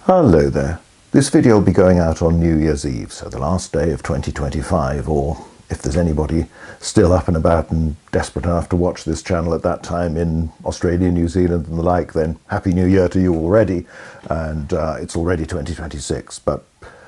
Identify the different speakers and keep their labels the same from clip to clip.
Speaker 1: Hello there. This video will be going out on New Year's Eve, so the last day of 2025, or if there's anybody still up and about and desperate enough to watch this channel at that time in Australia, New Zealand and the like, then Happy New Year to you already, and it's already 2026, but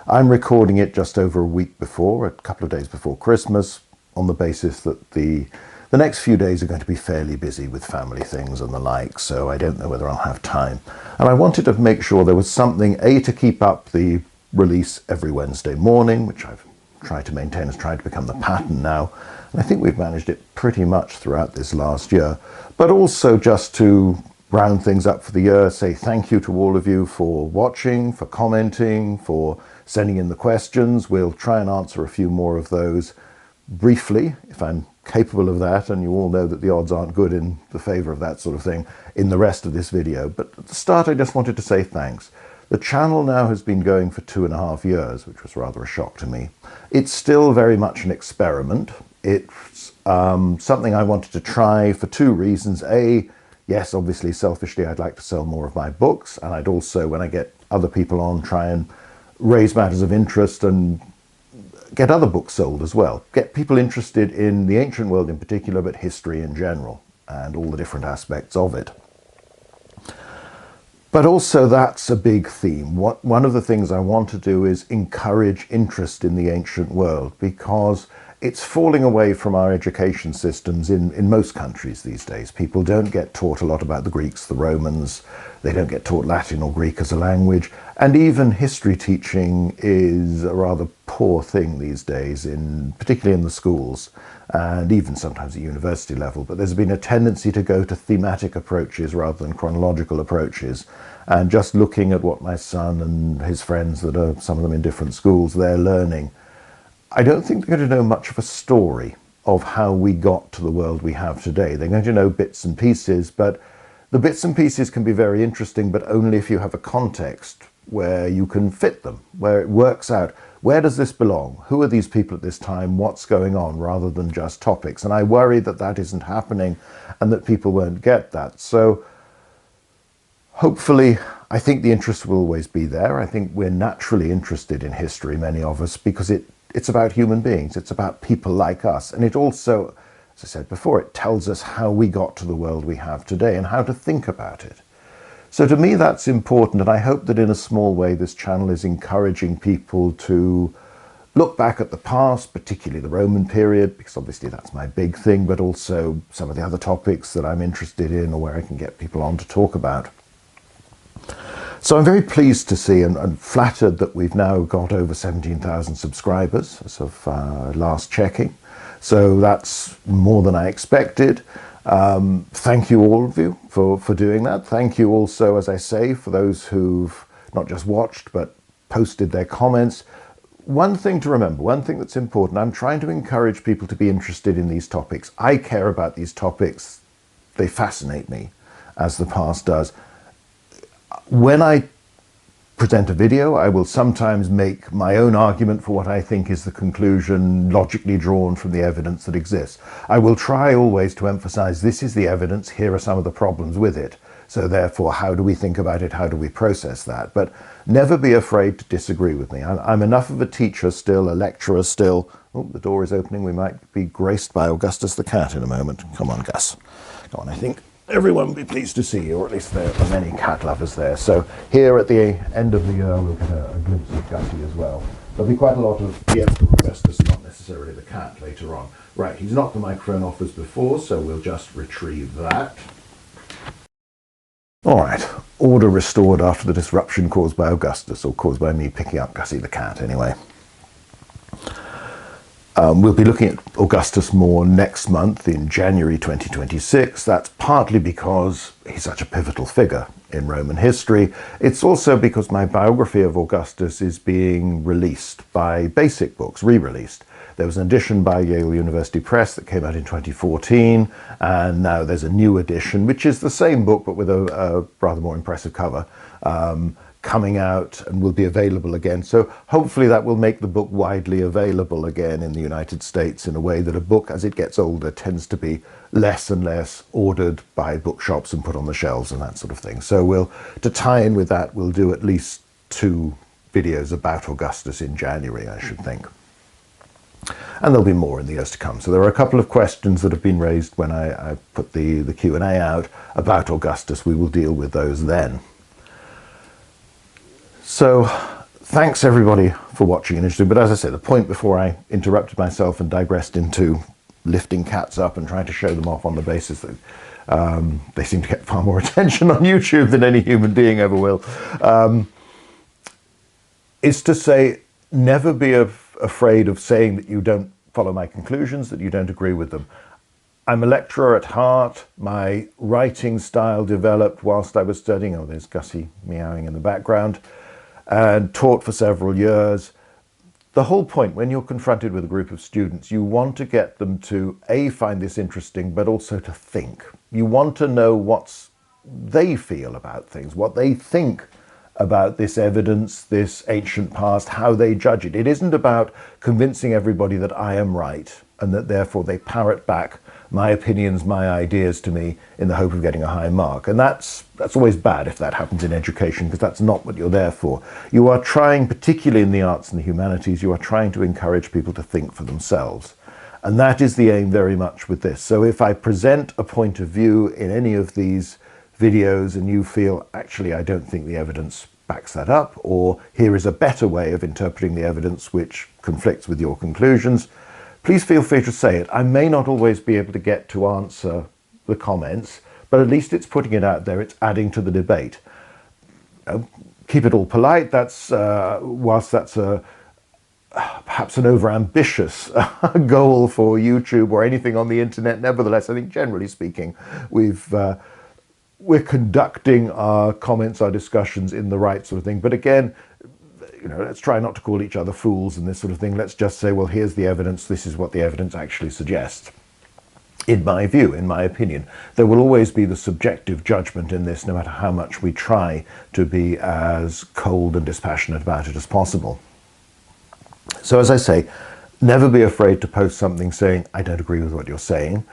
Speaker 1: I'm recording it just over a week before, a couple of days before Christmas, on the basis that the next few days are going to be fairly busy with family things and the like, so I don't know whether I'll have time. And I wanted to make sure there was something, A, to keep up the release every Wednesday morning, which I've tried to maintain, has tried to become the pattern now. And I think we've managed it pretty much throughout this last year. But also just to round things up for the year, say thank you to all of you for watching, for commenting, for sending in the questions. We'll try and answer a few more of those briefly, if I'm capable of that, and you all know that the odds aren't good in the favor of that sort of thing in the rest of this video. But at the start, I just wanted to say thanks. The channel now has been going for 2.5 years, which was rather a shock to me. It's still very much an experiment. It's something I wanted to try for two reasons. A, yes, obviously, selfishly, I'd like to sell more of my books, and I'd also, when I get other people on, try and raise matters of interest and get other books sold as well. Get people interested in the ancient world in particular, but history in general, and all the different aspects of it. But also that's a big theme. One of the things I want to do is encourage interest in the ancient world, because it's falling away from our education systems in most countries these days. People don't get taught a lot about the Greeks, the Romans, they don't get taught Latin or Greek as a language, and even history teaching is a rather poor thing these days, particularly in the schools, and even sometimes at university level. But there's been a tendency to go to thematic approaches rather than chronological approaches. And just looking at what my son and his friends, that are some of them in different schools, they're learning, I don't think they're going to know much of a story of how we got to the world we have today. They're going to know bits and pieces, but the bits and pieces can be very interesting, but only if you have a context where you can fit them, where it works out. Where does this belong? Who are these people at this time? What's going on? Rather than just topics. And I worry that that isn't happening and that people won't get that. So hopefully, I think the interest will always be there. I think we're naturally interested in history, many of us, because it's about human beings. It's about people like us. And it also, as I said before, it tells us how we got to the world we have today and how to think about it. So to me, that's important. And I hope that in a small way, this channel is encouraging people to look back at the past, particularly the Roman period, because obviously that's my big thing, but also some of the other topics that I'm interested in or where I can get people on to talk about. So I'm very pleased to see and flattered that we've now got over 17,000 subscribers as of last checking. So that's more than I expected. Thank you all of you for doing that. Thank you also, as I say, for those who've not just watched but posted their comments. One thing to remember, one thing that's important, I'm trying to encourage people to be interested in these topics. I care about these topics. They fascinate me, as the past does. When I present a video, I will sometimes make my own argument for what I think is the conclusion logically drawn from the evidence that exists. I will try always to emphasize this is the evidence, here are some of the problems with it. So therefore, how do we think about it? How do we process that? But never be afraid to disagree with me. I'm enough of a teacher still, a lecturer still. Oh, the door is opening. We might be graced by Augustus the cat in a moment. Come on, Gus. Come on, I think everyone will be pleased to see you, or at least there are many cat lovers there. So here at the end of the year, we'll get a glimpse of Gussie as well. There'll be quite a lot of the Emperor Augustus, not necessarily the cat, later on. Right, he's knocked the microphone off as before, so we'll just retrieve that. All right, order restored after the disruption caused by Augustus, or caused by me picking up Gussie the cat, anyway. We'll be looking at Augustus more next month in January 2026. That's partly because he's such a pivotal figure in Roman history. It's also because my biography of Augustus is being released by Basic Books, re-released. There was an edition by Yale University Press that came out in 2014, and now there's a new edition, which is the same book but with a rather more impressive cover, coming out and will be available again. So hopefully that will make the book widely available again in the United States in a way that a book, as it gets older, tends to be less and less ordered by bookshops and put on the shelves and that sort of thing. So to tie in with that, we'll do at least 2 videos about Augustus in January, I should think. And there'll be more in the years to come. So there are a couple of questions that have been raised when I put the Q&A out about Augustus. We will deal with those then. So thanks everybody for watching and interesting. But as I said, the point before I interrupted myself and digressed into lifting cats up and trying to show them off on the basis that they seem to get far more attention on YouTube than any human being ever will, is to say, never be afraid of saying that you don't follow my conclusions, that you don't agree with them. I'm a lecturer at heart. My writing style developed whilst I was studying. Oh, there's Gussie meowing in the background. And taught for several years. The whole point, when you're confronted with a group of students, you want to get them to A, find this interesting, but also to think. You want to know what they feel about things, what they think about this evidence, this ancient past, how they judge it. It isn't about convincing everybody that I am right and that therefore they parrot back my opinions, my ideas to me in the hope of getting a high mark. And that's always bad if that happens in education, because that's not what you're there for. You are trying, particularly in the arts and the humanities, you are trying to encourage people to think for themselves. And that is the aim very much with this. So if I present a point of view in any of these videos and you feel, actually, I don't think the evidence backs that up, or here is a better way of interpreting the evidence which conflicts with your conclusions, please feel free to say it. I may not always be able to get to answer the comments, but at least it's putting it out there, it's adding to the debate. Keep it all polite. That's whilst that's perhaps an overambitious goal for YouTube or anything on the internet, nevertheless, I think generally speaking, we're conducting our comments, our discussions in the right sort of thing. But again, let's try not to call each other fools and this sort of thing. Let's just say, well, here's the evidence. This is what the evidence actually suggests. In my view, in my opinion, there will always be the subjective judgment in this, no matter how much we try to be as cold and dispassionate about it as possible. So as I say, never be afraid to post something saying, I don't agree with what you're saying.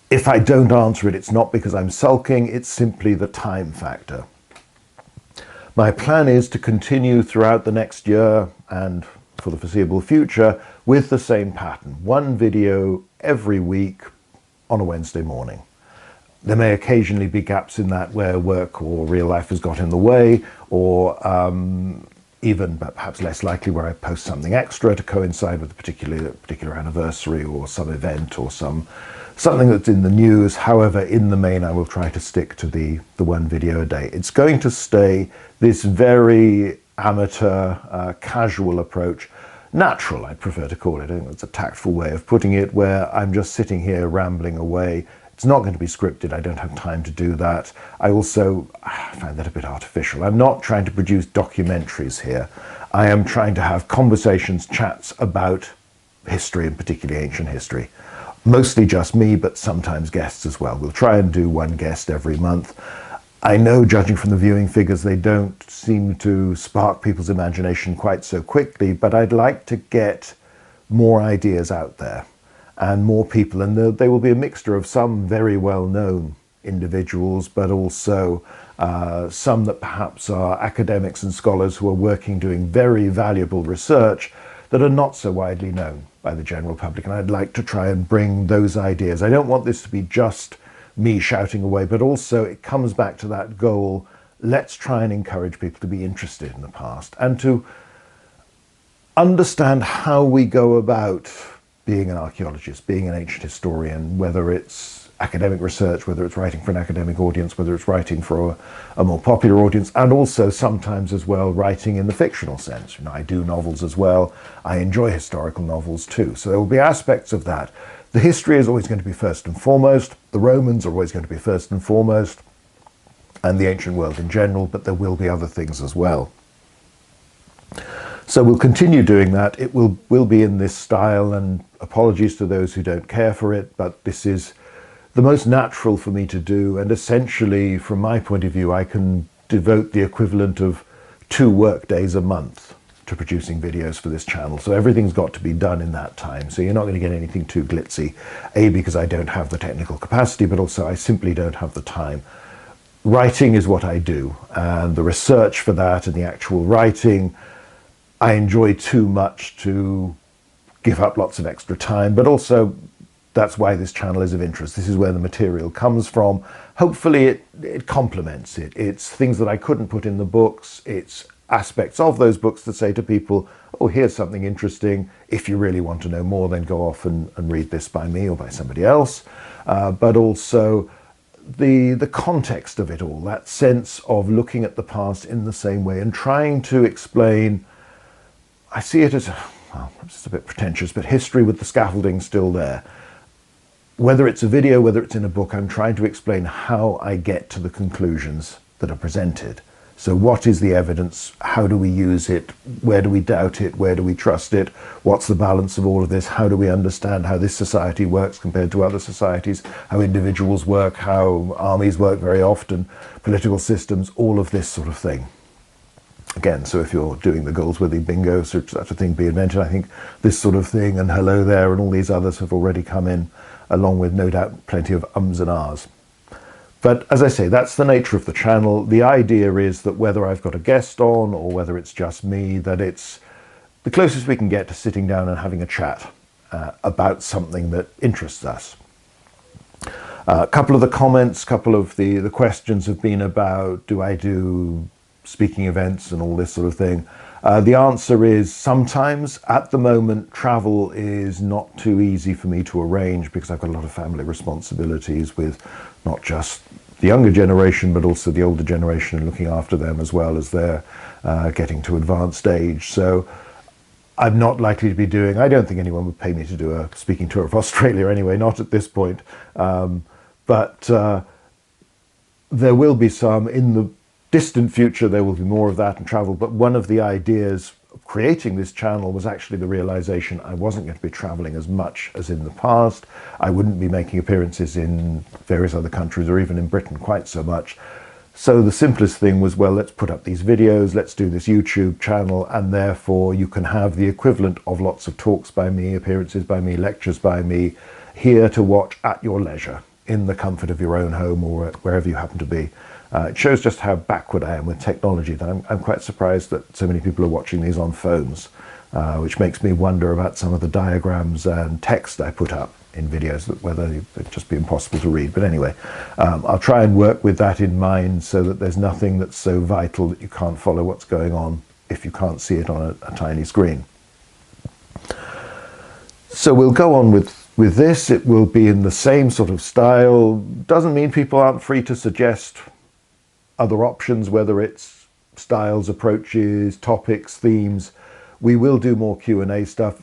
Speaker 1: If I don't answer it, it's not because I'm sulking, it's simply the time factor. My plan is to continue throughout the next year and for the foreseeable future with the same pattern. One video every week on a Wednesday morning. There may occasionally be gaps in that where work or real life has got in the way, or even, but perhaps less likely, where I post something extra to coincide with a particular anniversary or some event or something that's in the news. However, in the main, I will try to stick to the one video a day. It's going to stay this very amateur, casual approach. Natural, I'd prefer to call it. I think that's a tactful way of putting it, where I'm just sitting here rambling away. It's not going to be scripted. I don't have time to do that. I also find that a bit artificial. I'm not trying to produce documentaries here. I am trying to have conversations, chats about history, and particularly ancient history. Mostly just me, but sometimes guests as well. We'll try and do one guest every month. I know, judging from the viewing figures, they don't seem to spark people's imagination quite so quickly, but I'd like to get more ideas out there and more people, and they will be a mixture of some very well-known individuals, but also some that perhaps are academics and scholars who are working, doing very valuable research that are not so widely known by the general public. And I'd like to try and bring those ideas. I don't want this to be just me shouting away, but also it comes back to that goal. Let's try and encourage people to be interested in the past and to understand how we go about being an archaeologist, being an ancient historian, whether it's academic research, whether it's writing for an academic audience, whether it's writing for a more popular audience, and also sometimes as well writing in the fictional sense. I do novels as well. I enjoy historical novels too. So there will be aspects of that. The history is always going to be first and foremost. The Romans are always going to be first and foremost, and the ancient world in general, but there will be other things as well. So we'll continue doing that. It will be in this style, and apologies to those who don't care for it, but this is the most natural for me to do. And essentially, from my point of view, I can devote the equivalent of 2 work days a month to producing videos for this channel. So everything's got to be done in that time. So you're not going to get anything too glitzy, A, because I don't have the technical capacity, but also I simply don't have the time. writing is what I do, and the research for that and the actual writing, I enjoy too much to give up lots of extra time, but also that's why this channel is of interest. This is where the material comes from. Hopefully it complements it. It's things that I couldn't put in the books. It's aspects of those books that say to people, oh, here's something interesting. If you really want to know more, then go off and read this by me or by somebody else. But also the context of it all, that sense of looking at the past in the same way and trying to explain, I see it as, well, it's a bit pretentious, but history with the scaffolding still there. Whether it's a video, whether it's in a book, I'm trying to explain how I get to the conclusions that are presented. So what is the evidence? How do we use it? Where do we doubt it? Where do we trust it? What's the balance of all of this? How do we understand how this society works compared to other societies? How individuals work, how armies work very often, political systems, all of this sort of thing. Again, so if you're doing the Goldsworthy bingo, such a thing be invented, I think this sort of thing and hello there and all these others have already come in, along with no doubt plenty of ums and ahs. But as I say, that's the nature of the channel. The idea is that whether I've got a guest on or whether it's just me, that it's the closest we can get to sitting down and having a chat about something that interests us. A couple of the comments, a couple of the questions have been about, do I do speaking events and all this sort of thing? The answer is sometimes. At the moment, travel is not too easy for me to arrange because I've got a lot of family responsibilities with not just the younger generation, but also the older generation and looking after them as well as they're getting to advanced age. So I'm not likely to be doing, I don't think anyone would pay me to do a speaking tour of Australia anyway, not at this point. But there will be some in the distant future, there will be more of that and travel. But one of the ideas of creating this channel was actually the realization I wasn't going to be traveling as much as in the past. I wouldn't be making appearances in various other countries or even in Britain quite so much. So the simplest thing was, well, let's put up these videos, let's do this YouTube channel, and therefore you can have the equivalent of lots of talks by me, appearances by me, lectures by me, here to watch at your leisure in the comfort of your own home or wherever you happen to be. It shows just how backward I am with technology, that I'm quite surprised that so many people are watching these on phones, which makes me wonder about some of the diagrams and text I put up in videos, whether they'd just be impossible to read. But anyway, I'll try and work with that in mind so that there's nothing that's so vital that you can't follow what's going on if you can't see it on a tiny screen. So we'll go on with this. It will be in the same sort of style. Doesn't mean people aren't free to suggest other options, whether it's styles, approaches, topics, themes. We will do more Q&A stuff.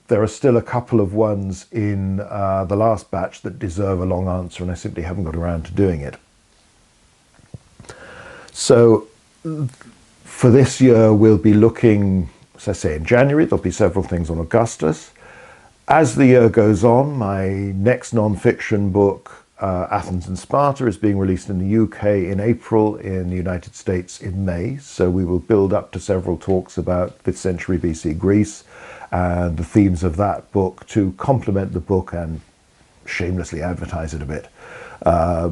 Speaker 1: There are still a couple of ones in the last batch that deserve a long answer, and I simply haven't got around to doing it. So for this year, we'll be looking, as I say, in January, there'll be several things on Augustus. As the year goes on, my next non-fiction book, Athens and Sparta, is being released in the UK in April, in the United States in May. So we will build up to several talks about 5th century BC Greece and the themes of that book to complement the book and shamelessly advertise it a bit. I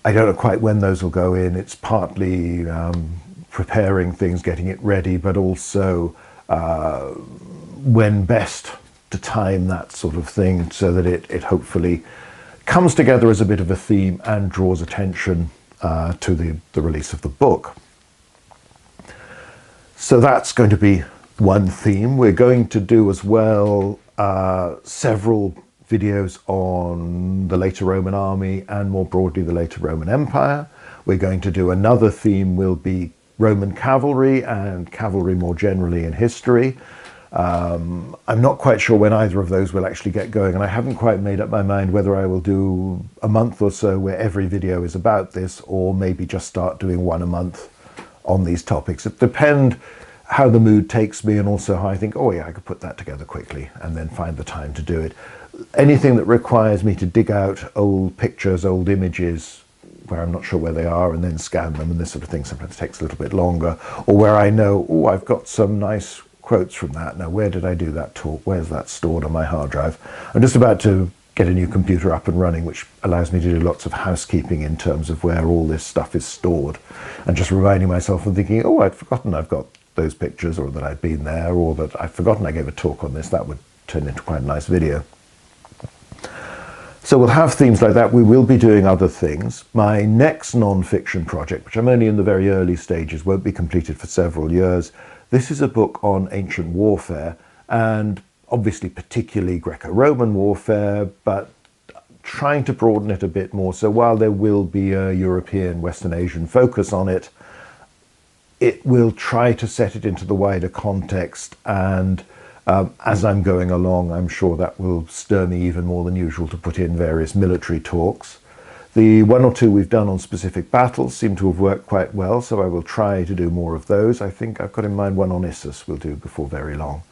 Speaker 1: don't know quite when those will go in. It's partly preparing things, getting it ready, but also when best to time that sort of thing so that it hopefully comes together as a bit of a theme and draws attention to the release of the book. So that's going to be one theme. We're going to do as well several videos on the later Roman army and more broadly the later Roman Empire. We're going to do another theme will be Roman cavalry and cavalry more generally in history. I'm not quite sure when either of those will actually get going, and I haven't quite made up my mind whether I will do a month or so where every video is about this, or maybe just start doing one a month on these topics. It depends how the mood takes me and also how I think, oh yeah, I could put that together quickly and then find the time to do it. Anything that requires me to dig out old pictures, old images, where I'm not sure where they are and then scan them and this sort of thing sometimes takes a little bit longer, or where I know, oh, I've got some nice quotes from that. Now, where did I do that talk? Where's that stored on my hard drive? I'm just about to get a new computer up and running, which allows me to do lots of housekeeping in terms of where all this stuff is stored, and just reminding myself and thinking, oh, I'd forgotten I've got those pictures, or that I've been there, or that I've forgotten I gave a talk on this. That would turn into quite a nice video. So we'll have themes like that. We will be doing other things. My next non-fiction project, which I'm only in the very early stages, won't be completed for several years. This is a book on ancient warfare, and obviously particularly Greco-Roman warfare, but trying to broaden it a bit more. So while there will be a European, Western Asian focus on it, it will try to set it into the wider context, and as I'm going along, I'm sure that will stir me even more than usual to put in various military talks. The one or two we've done on specific battles seem to have worked quite well, so I will try to do more of those. I think I've got in mind one on Issus we'll do before very long.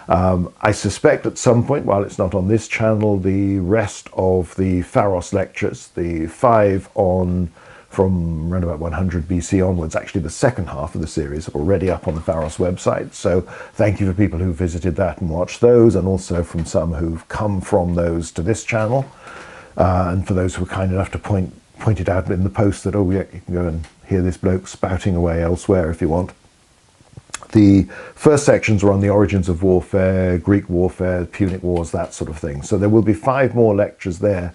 Speaker 1: I suspect at some point, while it's not on this channel, the rest of the Pharos lectures, the 5 on from around about 100 BC onwards, actually the second half of the series, are already up on the Pharos website. So thank you for people who visited that and watched those, and also from some who've come from those to this channel. And for those who were kind enough to point it out in the post that, oh yeah, you can go and hear this bloke spouting away elsewhere if you want. The first sections are on the origins of warfare, Greek warfare, Punic Wars, that sort of thing. So there will be 5 more lectures there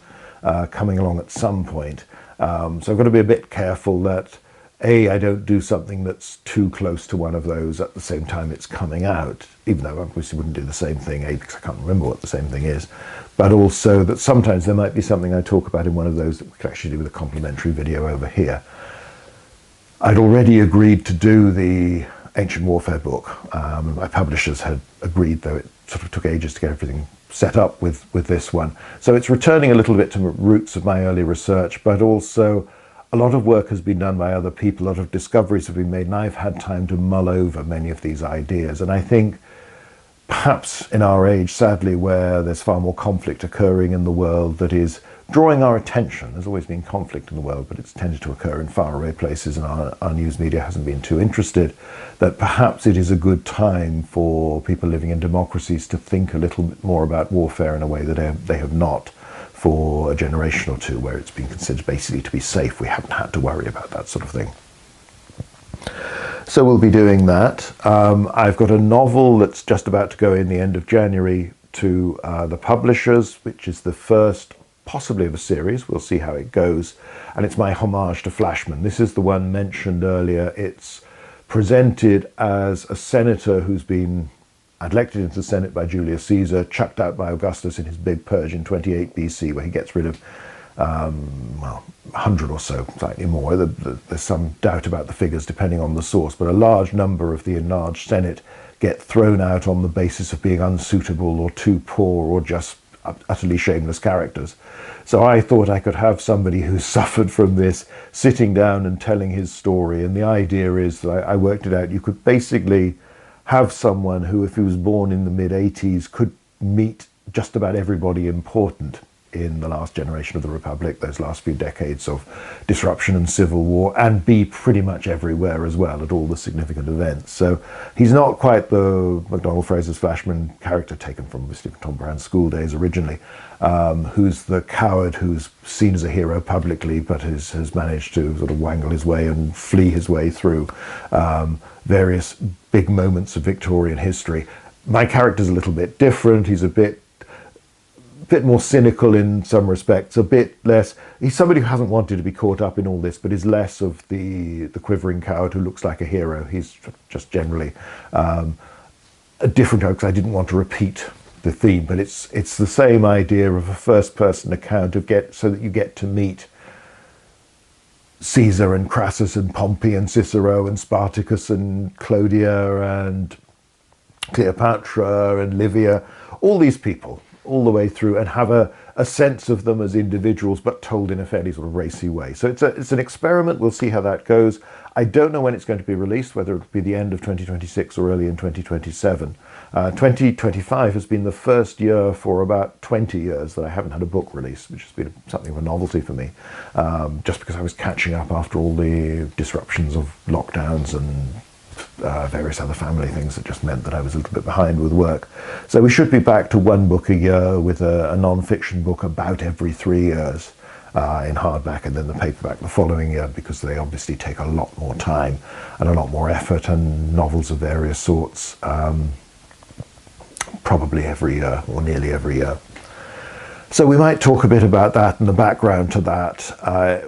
Speaker 1: coming along at some point. So I've got to be a bit careful that, A, I don't do something that's too close to one of those at the same time it's coming out, even though I obviously wouldn't do the same thing, A, because I can't remember what the same thing is, but also that sometimes there might be something I talk about in one of those that we could actually do with a complementary video over here. I'd already agreed to do the Ancient Warfare book. My publishers had agreed, though it sort of took ages to get everything set up with this one. So it's returning a little bit to roots of my early research, but also a lot of work has been done by other people, a lot of discoveries have been made, and I've had time to mull over many of these ideas. And I think perhaps in our age, sadly, where there's far more conflict occurring in the world that is drawing our attention, there's always been conflict in the world, but it's tended to occur in faraway places, and our news media hasn't been too interested, that perhaps it is a good time for people living in democracies to think a little bit more about warfare in a way that they have not for a generation or two, where it's been considered basically to be safe. We haven't had to worry about that sort of thing. So we'll be doing that. I've got a novel that's just about to go in the end of January to the publishers, which is the first possibly of a series. We'll see how it goes. And it's my homage to Flashman. This is the one mentioned earlier. It's presented as a senator who's been elected into the Senate by Julius Caesar, chucked out by Augustus in his big purge in 28 BC, where he gets rid of, well, 100 or so, slightly more. There's some doubt about the figures depending on the source, but a large number of the enlarged Senate get thrown out on the basis of being unsuitable or too poor or just utterly shameless characters. So I thought I could have somebody who suffered from this sitting down and telling his story. And the idea is that I worked it out. You could basically have someone who, if he was born in the mid-80s, could meet just about everybody important in the last generation of the Republic, those last few decades of disruption and civil war, and be pretty much everywhere as well at all the significant events. So he's not quite the MacDonald Fraser's Flashman character taken from obviously Tom Brown's school days originally, who's the coward who's seen as a hero publicly, but has managed to sort of wangle his way and flee his way through various big moments of Victorian history. My character's a little bit different. He's a bit more cynical in some respects, a bit less. He's somebody who hasn't wanted to be caught up in all this, but is less of the quivering coward who looks like a hero. He's just generally a different because I didn't want to repeat the theme, but it's the same idea of a first-person account of so that you get to meet Caesar and Crassus and Pompey and Cicero and Spartacus and Claudia and Cleopatra and Livia, all these people, all the way through, and have a sense of them as individuals, but told in a fairly sort of racy way. So it's an experiment. We'll see how that goes. I don't know when it's going to be released, whether it'll be the end of 2026 or early in 2027. 2025 has been the first year for about 20 years that I haven't had a book release, which has been something of a novelty for me, just because I was catching up after all the disruptions of lockdowns and various other family things that just meant that I was a little bit behind with work. So we should be back to one book a year, with a non-fiction book about every 3 years in hardback, and then the paperback the following year, because they obviously take a lot more time and a lot more effort, and novels of various sorts probably every year, or nearly every year. So we might talk a bit about that and the background to that.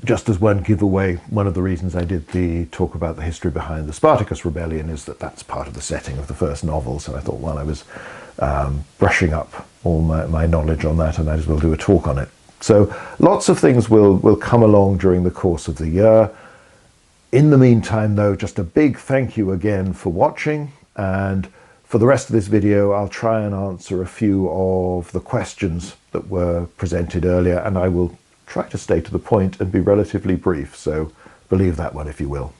Speaker 1: Just as one giveaway, one of the reasons I did the talk about the history behind the Spartacus Rebellion is that that's part of the setting of the first novel. So I thought while I was brushing up all my knowledge on that, I might as well do a talk on it. So lots of things will come along during the course of the year. In the meantime, though, just a big thank you again for watching. And for the rest of this video, I'll try and answer a few of the questions that were presented earlier, and I will try to stay to the point and be relatively brief, so believe that one if you will.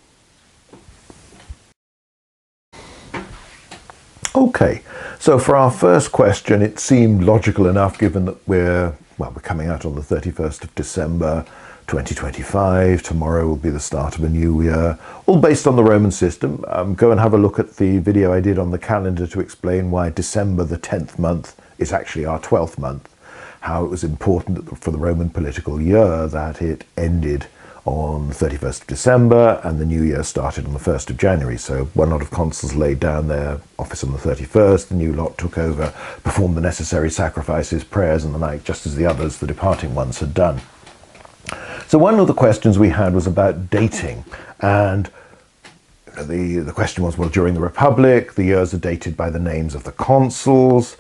Speaker 1: Okay, so for our first question, it seemed logical enough, given that we're coming out on the 31st of December 2025. Tomorrow will be the start of a new year, all based on the Roman system. Go and have a look at the video I did on the calendar to explain why December, the 10th month, is actually our 12th month. How it was important for the Roman political year that it ended on the 31st of December and the new year started on the 1st of January. So one lot of consuls laid down their office on the 31st, the new lot took over, performed the necessary sacrifices, prayers and the like, just as the others, the departing ones, had done. So one of the questions we had was about dating, and the question was, well, during the Republic, the years are dated by the names of the consuls,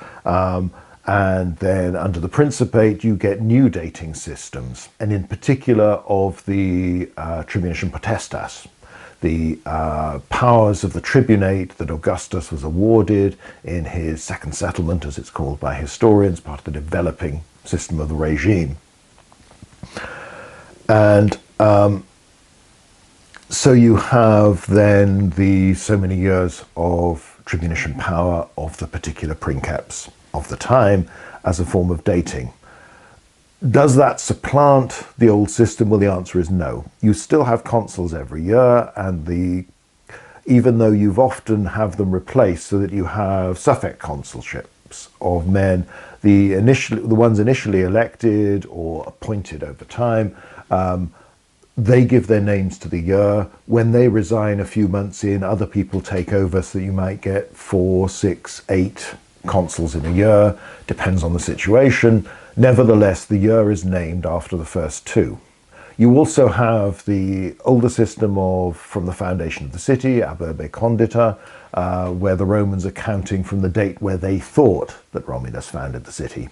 Speaker 1: and then under the Principate, you get new dating systems, and in particular of the tribunician potestas, the powers of the tribunate that Augustus was awarded in his second settlement, as it's called by historians, part of the developing system of the regime. And so you have then the so many years of tribunician power of the particular princeps of the time as a form of dating. Does that supplant the old system? Well, the answer is no. You still have consuls every year, and even though you've often have them replaced so that you have suffect consulships of men, the ones initially elected or appointed over time, they give their names to the year. When they resign a few months in, other people take over, so you might get 4, 6, 8 consuls in a year, depends on the situation. Nevertheless, the year is named after the first 2. You also have the older system of from the foundation of the city, ab urbe condita, where the Romans are counting from the date where they thought that Romulus founded the city.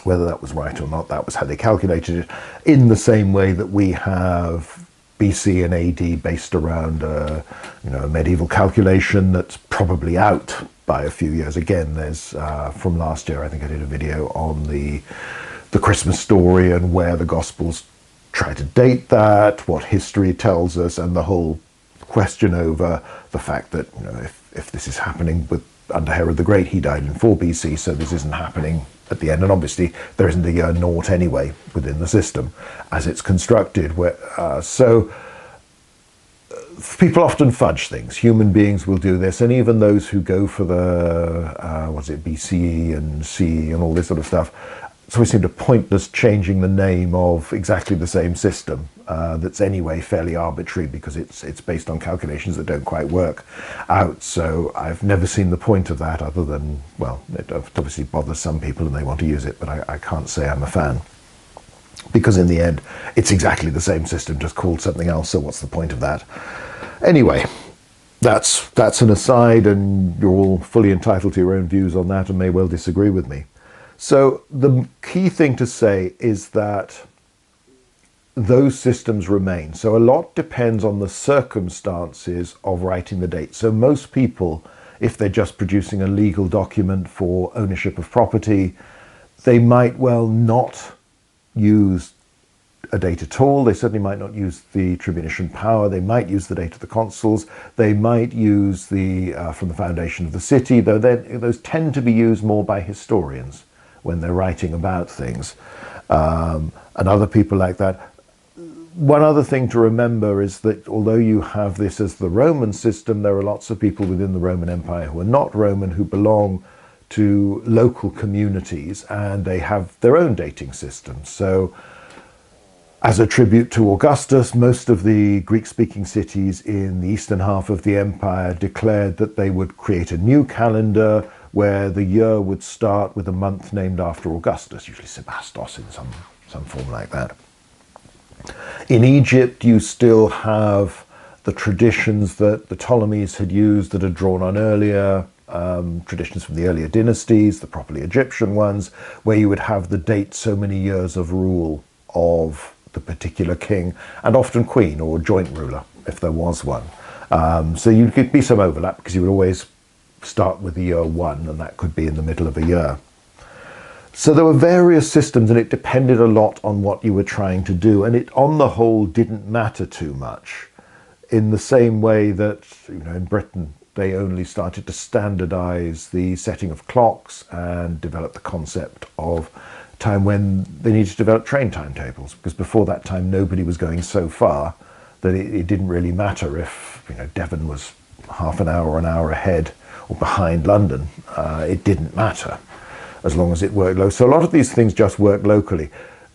Speaker 1: Whether that was right or not, that was how they calculated it, in the same way that we have BC and AD based around a medieval calculation that's probably out by a few years. Again, there's from last year, I think I did a video on the Christmas story and where the Gospels try to date that, what history tells us, and the whole question over the fact that if this is happening under Herod the Great, he died in 4 BC, so this isn't happening at the end. And obviously there isn't a year naught anyway within the system as it's constructed. People often fudge things. Human beings will do this, and even those who go for the BCE and CE and all this sort of stuff, it's always seemed a pointless changing the name of exactly the same system that's anyway fairly arbitrary, because it's based on calculations that don't quite work out. So I've never seen the point of that, other than, well, it obviously bothers some people and they want to use it, but I can't say I'm a fan, because in the end it's exactly the same system, just called something else, so what's the point of that? Anyway, that's an aside, and you're all fully entitled to your own views on that and may well disagree with me. So the key thing to say is that those systems remain. So a lot depends on the circumstances of writing the date. So most people, if they're just producing a legal document for ownership of property, they might well not use a date at all. They certainly might not use the tribunician power. They might use the date of the consuls. They might use the from the foundation of the city, though those tend to be used more by historians when they're writing about things, and other people like that. one other thing to remember is that although you have this as the Roman system, there are lots of people within the Roman Empire who are not Roman, who belong to local communities, and they have their own dating system. So as a tribute to Augustus, most of the Greek-speaking cities in the eastern half of the empire declared that they would create a new calendar where the year would start with a month named after Augustus, usually Sebastos in some form like that. In Egypt, you still have the traditions that the Ptolemies had used that are drawn on earlier, traditions from the earlier dynasties, the properly Egyptian ones, where you would have the date so many years of rule of the particular king, and often queen or joint ruler, if there was one. So you could be some overlap, because you would always start with the year 1, and that could be in the middle of a year. So there were various systems, and it depended a lot on what you were trying to do, and it on the whole didn't matter too much, in the same way that, you know, in Britain they only started to standardize the setting of clocks and develop the concept of time when they needed to develop train timetables, because before that time nobody was going so far that it didn't really matter if, you know, Devon was half an hour or an hour ahead or behind London. It didn't matter, as long as it worked locally. So a lot of these things just work locally.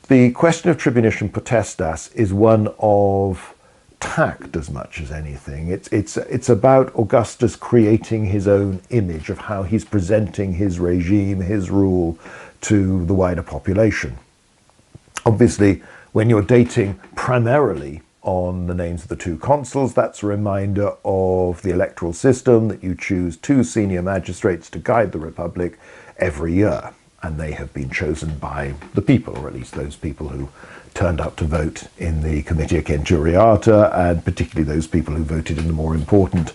Speaker 1: The question of tribunicium potestas is one of tact as much as anything. It's about Augustus creating his own image of how he's presenting his regime, his rule, to the wider population. Obviously, when you're dating primarily on the names of the 2 consuls, that's a reminder of the electoral system, that you choose 2 senior magistrates to guide the Republic every year, and they have been chosen by the people, or at least those people who turned up to vote in the Comitia Centuriata, and particularly those people who voted in the more important,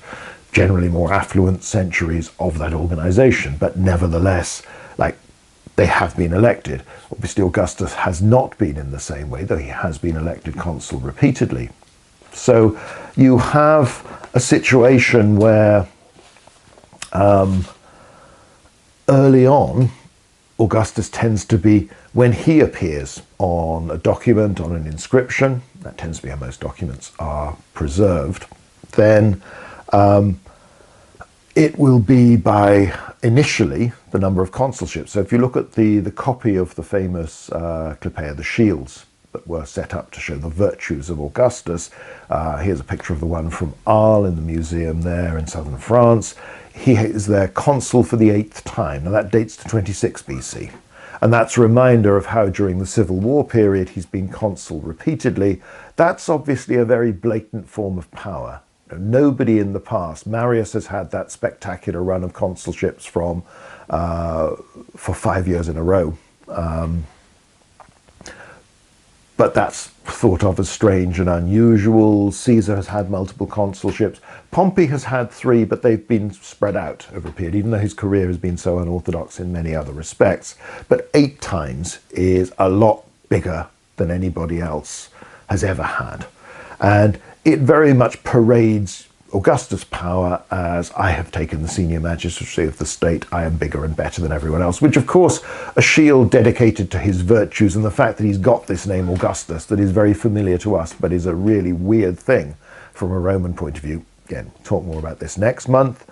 Speaker 1: generally more affluent centuries of that organization. But nevertheless, like, they have been elected. Obviously, Augustus has not been in the same way, though he has been elected consul repeatedly. So you have a situation where early on, Augustus tends to be, when he appears on a document, on an inscription, that tends to be how most documents are preserved, then it will be by initially the number of consulships. So if you look at the copy of the famous Clipea, the shields that were set up to show the virtues of Augustus, here's a picture of the one from Arles in the museum there in southern France. He is their consul for the 8th time. Now that dates to 26 BC. And that's a reminder of how during the Civil War period he's been consul repeatedly. That's obviously a very blatant form of power. Nobody in the past, Marius has had that spectacular run of consulships for 5 years in a row. But that's thought of as strange and unusual. Caesar has had multiple consulships. Pompey has had 3, but they've been spread out over a period, even though his career has been so unorthodox in many other respects. But 8 times is a lot bigger than anybody else has ever had. And it very much parades Augustus' power as, I have taken the senior magistracy of the state, I am bigger and better than everyone else, which of course a shield dedicated to his virtues and the fact that he's got this name Augustus that is very familiar to us but is a really weird thing from a Roman point of view. Again, talk more about this next month.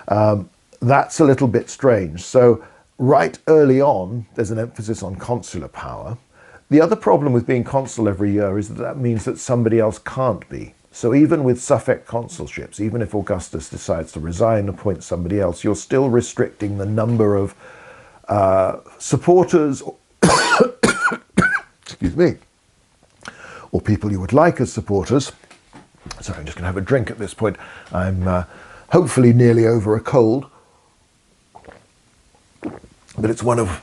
Speaker 1: That's a little bit strange. So right early on there's an emphasis on consular power. The other problem with being consul every year is that that means that somebody else can't be. So even with suffect consulships, even if Augustus decides to resign, appoint somebody else, you're still restricting the number of supporters, excuse me, or people you would like as supporters. Sorry, I'm just going to have a drink at this point. I'm hopefully nearly over a cold, but it's one of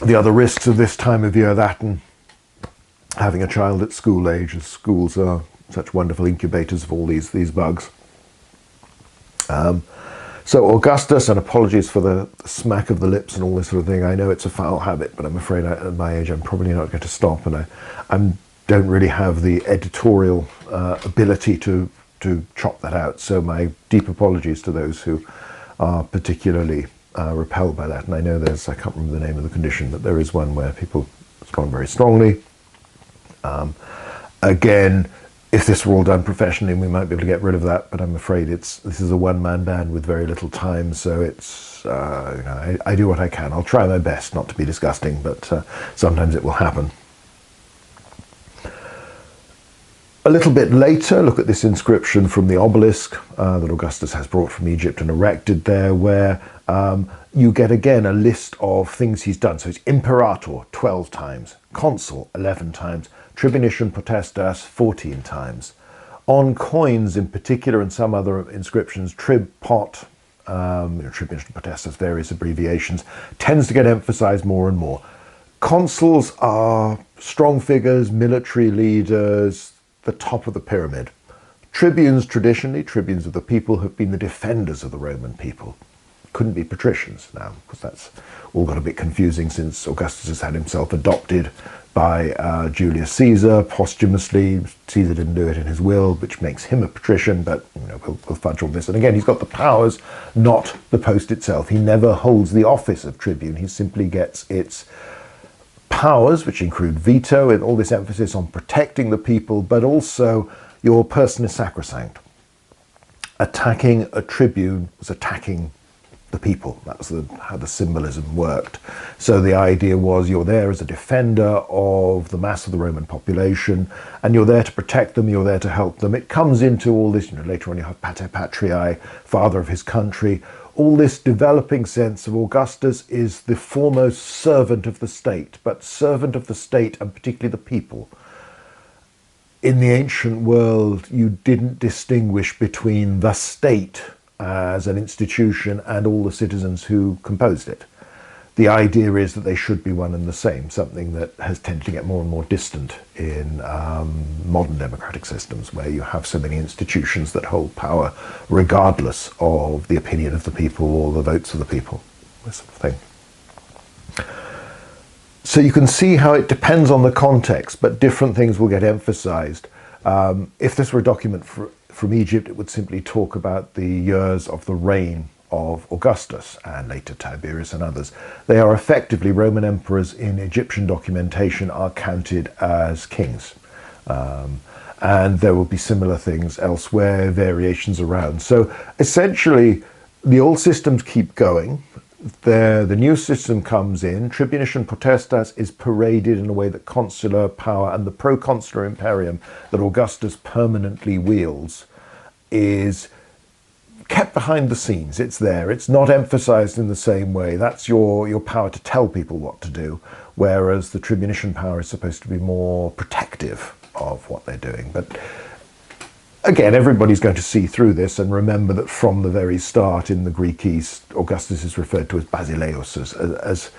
Speaker 1: the other risks of this time of year, that and having a child at school age, as schools are such wonderful incubators of all these bugs. So Augustus, and apologies for the smack of the lips and all this sort of thing. I know it's a foul habit, but I'm afraid at my age I'm probably not going to stop, and I don't really have the editorial ability to chop that out. So my deep apologies to those who are particularly repelled by that. And I know there's, I can't remember the name of the condition, but there is one where people respond very strongly. Again, if this were all done professionally, we might be able to get rid of that, but I'm afraid this is a one-man band with very little time, so it's, I do what I can. I'll try my best not to be disgusting, but sometimes it will happen. A little bit later, look at this inscription from the obelisk that Augustus has brought from Egypt and erected there, where you get again a list of things he's done. So it's imperator 12 times, consul 11 times, tribunician potestas 14 times. On coins in particular and some other inscriptions, trib pot, tribunician potestas, various abbreviations, tends to get emphasized more and more. Consuls are strong figures, military leaders, the top of the pyramid. Tribunes, traditionally, tribunes of the people, have been the defenders of the Roman people. Couldn't be patricians now, because that's all got a bit confusing since Augustus has had himself adopted by Julius Caesar posthumously. Caesar didn't do it in his will, which makes him a patrician, but we'll fudge all this. And again, he's got the powers, not the post itself. He never holds the office of tribune. He simply gets its powers, which include veto and all this emphasis on protecting the people, but also your person is sacrosanct. Attacking a tribune was attacking the people. That was how the symbolism worked. So the idea was you're there as a defender of the mass of the Roman population, and you're there to protect them, you're there to help them. It comes into all this, later on you have pater patriae, father of his country. All this developing sense of Augustus is the foremost servant of the state, but servant of the state and particularly the people. In the ancient world, you didn't distinguish between the state as an institution and all the citizens who composed it. The idea is that they should be one and the same, something that has tended to get more and more distant in modern democratic systems, where you have so many institutions that hold power regardless of the opinion of the people or the votes of the people, this sort of thing. So you can see how it depends on the context, but different things will get emphasized. If this were a document from Egypt, it would simply talk about the years of the reign of Augustus and later Tiberius and others. They are effectively, Roman emperors in Egyptian documentation are counted as kings. And there will be similar things elsewhere, variations around. So essentially, the old systems keep going. The new system comes in. Tribunician potestas is paraded in a way that consular power and the proconsular imperium that Augustus permanently wields is kept behind the scenes. It's there. It's not emphasized in the same way. That's your power to tell people what to do, whereas the tribunician power is supposed to be more protective of what they're doing. But again, everybody's going to see through this and remember that from the very start in the Greek East, Augustus is referred to as Basileus, as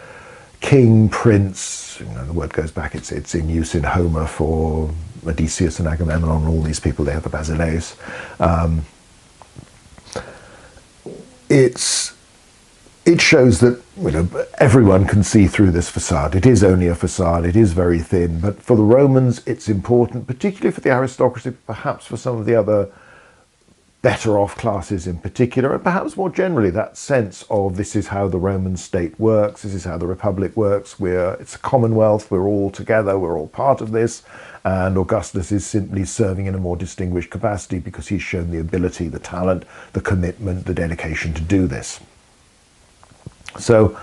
Speaker 1: king, prince. The word goes back, it's in use in Homer for Odysseus and Agamemnon and all these people. They have the Basileus. It shows that everyone can see through this facade. It is only a facade, it is very thin, but for the Romans it's important, particularly for the aristocracy, perhaps for some of the other better off classes in particular, and perhaps more generally that sense of this is how the Roman state works, this is how the Republic works, it's a commonwealth, we're all together, we're all part of this, and Augustus is simply serving in a more distinguished capacity because he's shown the ability, the talent, the commitment, the dedication to do this. So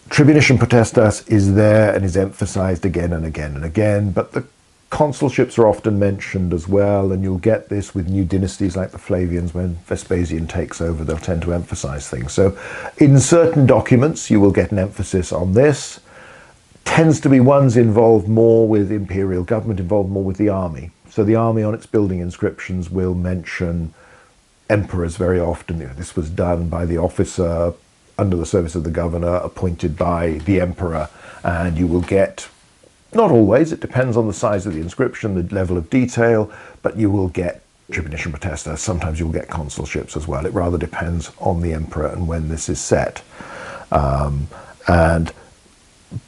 Speaker 1: tribunician potestas is there and is emphasized again and again and again, but the consulships are often mentioned as well, and you'll get this with new dynasties like the Flavians. When Vespasian takes over, they'll tend to emphasize things. So in certain documents you will get an emphasis on this. Tends to be ones involved more with imperial government, involved more with the army. So the army on its building inscriptions will mention emperors very often. This was done by the officer under the service of the governor, appointed by the emperor, and you will get, not always, it depends on the size of the inscription, the level of detail, but you will get tribunician potestas. Sometimes you'll get consulships as well. It rather depends on the emperor and when this is set.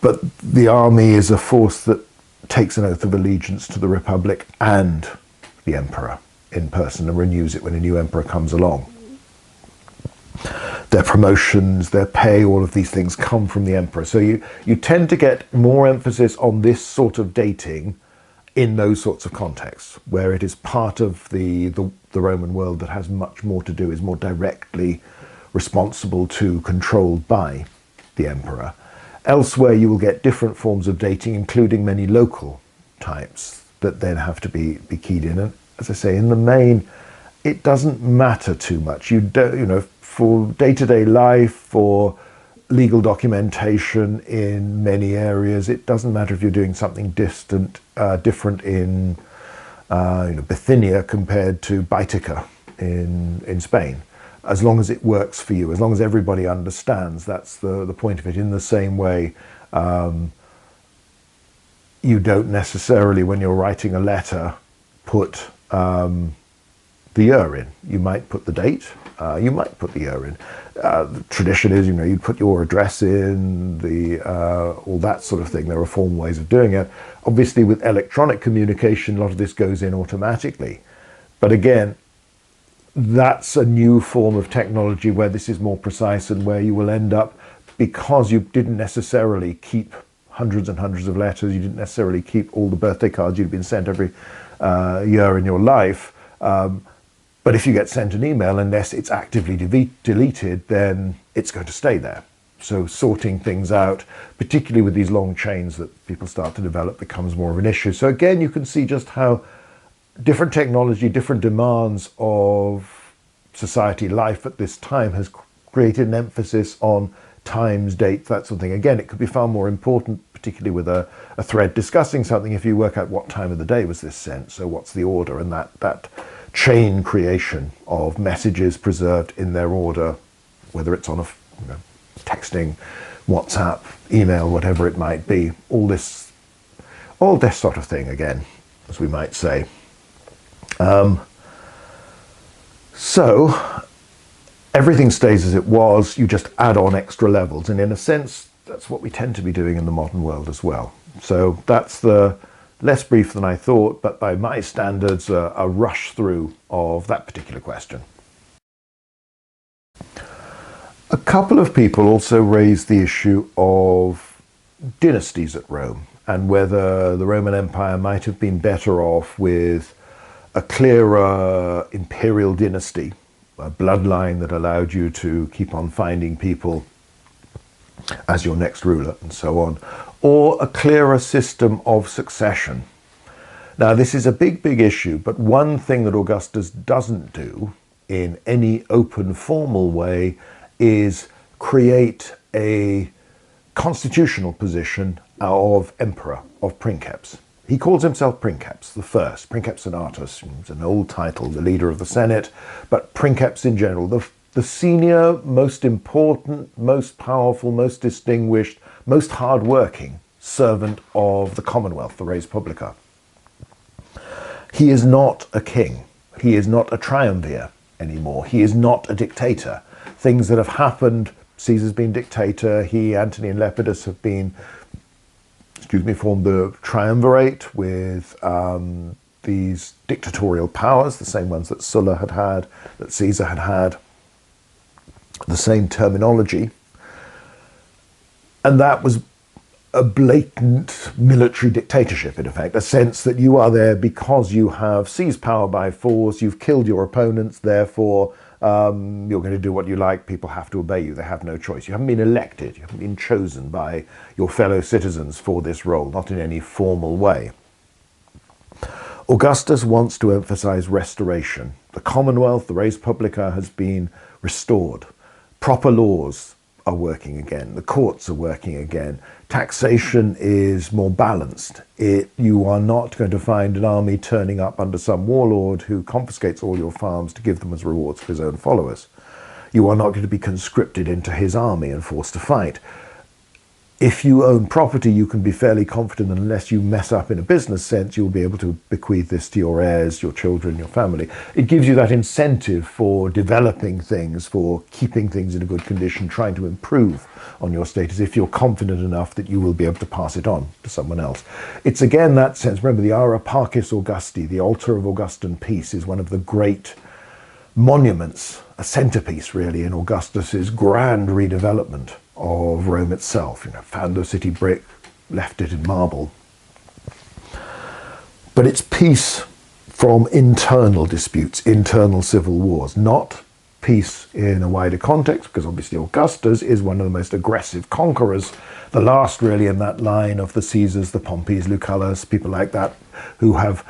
Speaker 1: But the army is a force that takes an oath of allegiance to the Republic and the emperor in person and renews it when a new emperor comes along. Their promotions, their pay, all of these things come from the emperor. So you tend to get more emphasis on this sort of dating in those sorts of contexts, where it is part of the Roman world that has much more to do, is more directly responsible to, controlled by the emperor. Elsewhere, you will get different forms of dating, including many local types that then have to be keyed in. And as I say, in the main, it doesn't matter too much. You don't, for day-to-day life, for legal documentation in many areas, it doesn't matter if you're doing something different in Bithynia compared to Baetica in Spain. As long as it works for you, as long as everybody understands, that's the point of it. In the same way, you don't necessarily, when you're writing a letter, put the year in. You might put the date, you might put the year in. The tradition is, you'd put your address in, all that sort of thing. There are formal ways of doing it. Obviously, with electronic communication, a lot of this goes in automatically. But again, that's a new form of technology where this is more precise, and where you will end up, because you didn't necessarily keep hundreds and hundreds of letters, you didn't necessarily keep all the birthday cards you'd been sent every year in your life. But if you get sent an email, unless it's actively deleted, then it's going to stay there. So sorting things out, particularly with these long chains that people start to develop, becomes more of an issue. So again, you can see just how different technology, different demands of society life at this time has created an emphasis on times, dates, that sort of thing. Again, it could be far more important, particularly with a thread discussing something, if you work out what time of the day was this sent, so what's the order, and that chain creation of messages preserved in their order, whether it's on texting, WhatsApp, email, whatever it might be, all this sort of thing, again, as we might say. So everything stays as it was, you just add on extra levels, and in a sense that's what we tend to be doing in the modern world as well. So that's the less brief than I thought, but by my standards a rush through of that particular question. A couple of people also raised the issue of dynasties at Rome, and whether the Roman Empire might have been better off with a clearer imperial dynasty, a bloodline that allowed you to keep on finding people as your next ruler and so on, or a clearer system of succession. Now, this is a big issue, but one thing that Augustus doesn't do in any open formal way is create a constitutional position of emperor, of princeps. He calls himself Princeps the First, Princeps Senatus. It's an old title, the leader of the Senate, but Princeps in general, the senior, most important, most powerful, most distinguished, most hard-working servant of the Commonwealth, the res publica. He is not a king. He is not a triumvir anymore. He is not a dictator. Things that have happened, Caesar's been dictator, Antony and Lepidus have been, formed the triumvirate with these dictatorial powers, the same ones that Sulla had had, that Caesar had had, the same terminology. And that was a blatant military dictatorship, in effect, a sense that you are there because you have seized power by force, you've killed your opponents, therefore you're going to do what you like, people have to obey you, they have no choice. You haven't been elected, you haven't been chosen by your fellow citizens for this role, not in any formal way. Augustus wants to emphasize restoration. The Commonwealth, the res publica, has been restored. Proper laws are working again. The courts are working again. Taxation is more balanced. You are not going to find an army turning up under some warlord who confiscates all your farms to give them as rewards for his own followers. You are not going to be conscripted into his army and forced to fight. If you own property, you can be fairly confident that unless you mess up in a business sense, you'll be able to bequeath this to your heirs, your children, your family. It gives you that incentive for developing things, for keeping things in a good condition, trying to improve on your status if you're confident enough that you will be able to pass it on to someone else. It's again that sense. Remember, the Ara Pacis Augusti, the altar of Augustan peace, is one of the great monuments, a centerpiece really, in Augustus's grand redevelopment of Rome itself. Found the city brick, left it in marble. But it's peace from internal disputes, internal civil wars, not peace in a wider context, because obviously Augustus is one of the most aggressive conquerors, the last really in that line of the Caesars, the Pompeys, Lucullus, people like that, who have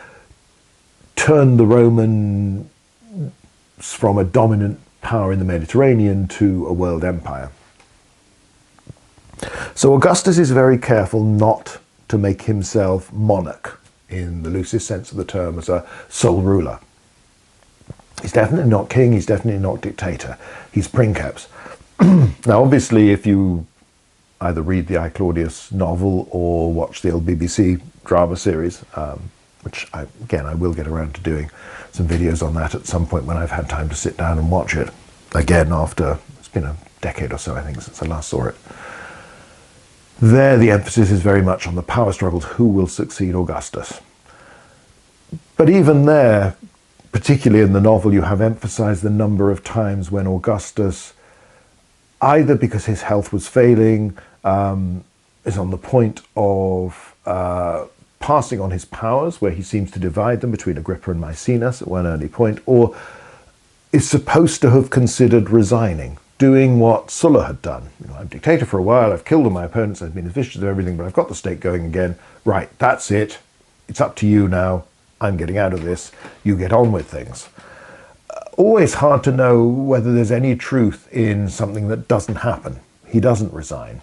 Speaker 1: turned the Romans from a dominant power in the Mediterranean to a world empire. So Augustus is very careful not to make himself monarch in the loosest sense of the term, as a sole ruler. He's definitely not king, he's definitely not dictator, he's princeps. Now obviously if you either read the I, Claudius novel or watch the old BBC drama series, which I will get around to doing some videos on that at some point when I've had time to sit down and watch it, again after, it's been a decade or so I think since I last saw it. There the emphasis is very much on the power struggles, who will succeed Augustus. But even there, particularly in the novel, you have emphasized the number of times when Augustus, either because his health was failing, is on the point of passing on his powers, where he seems to divide them between Agrippa and Maecenas at one early point, or is supposed to have considered resigning, doing what Sulla had done. I'm dictator for a while, I've killed all my opponents, I've been efficient at everything, but I've got the state going again. Right, that's it. It's up to you now. I'm getting out of this, you get on with things. Always hard to know whether there's any truth in something that doesn't happen. He doesn't resign.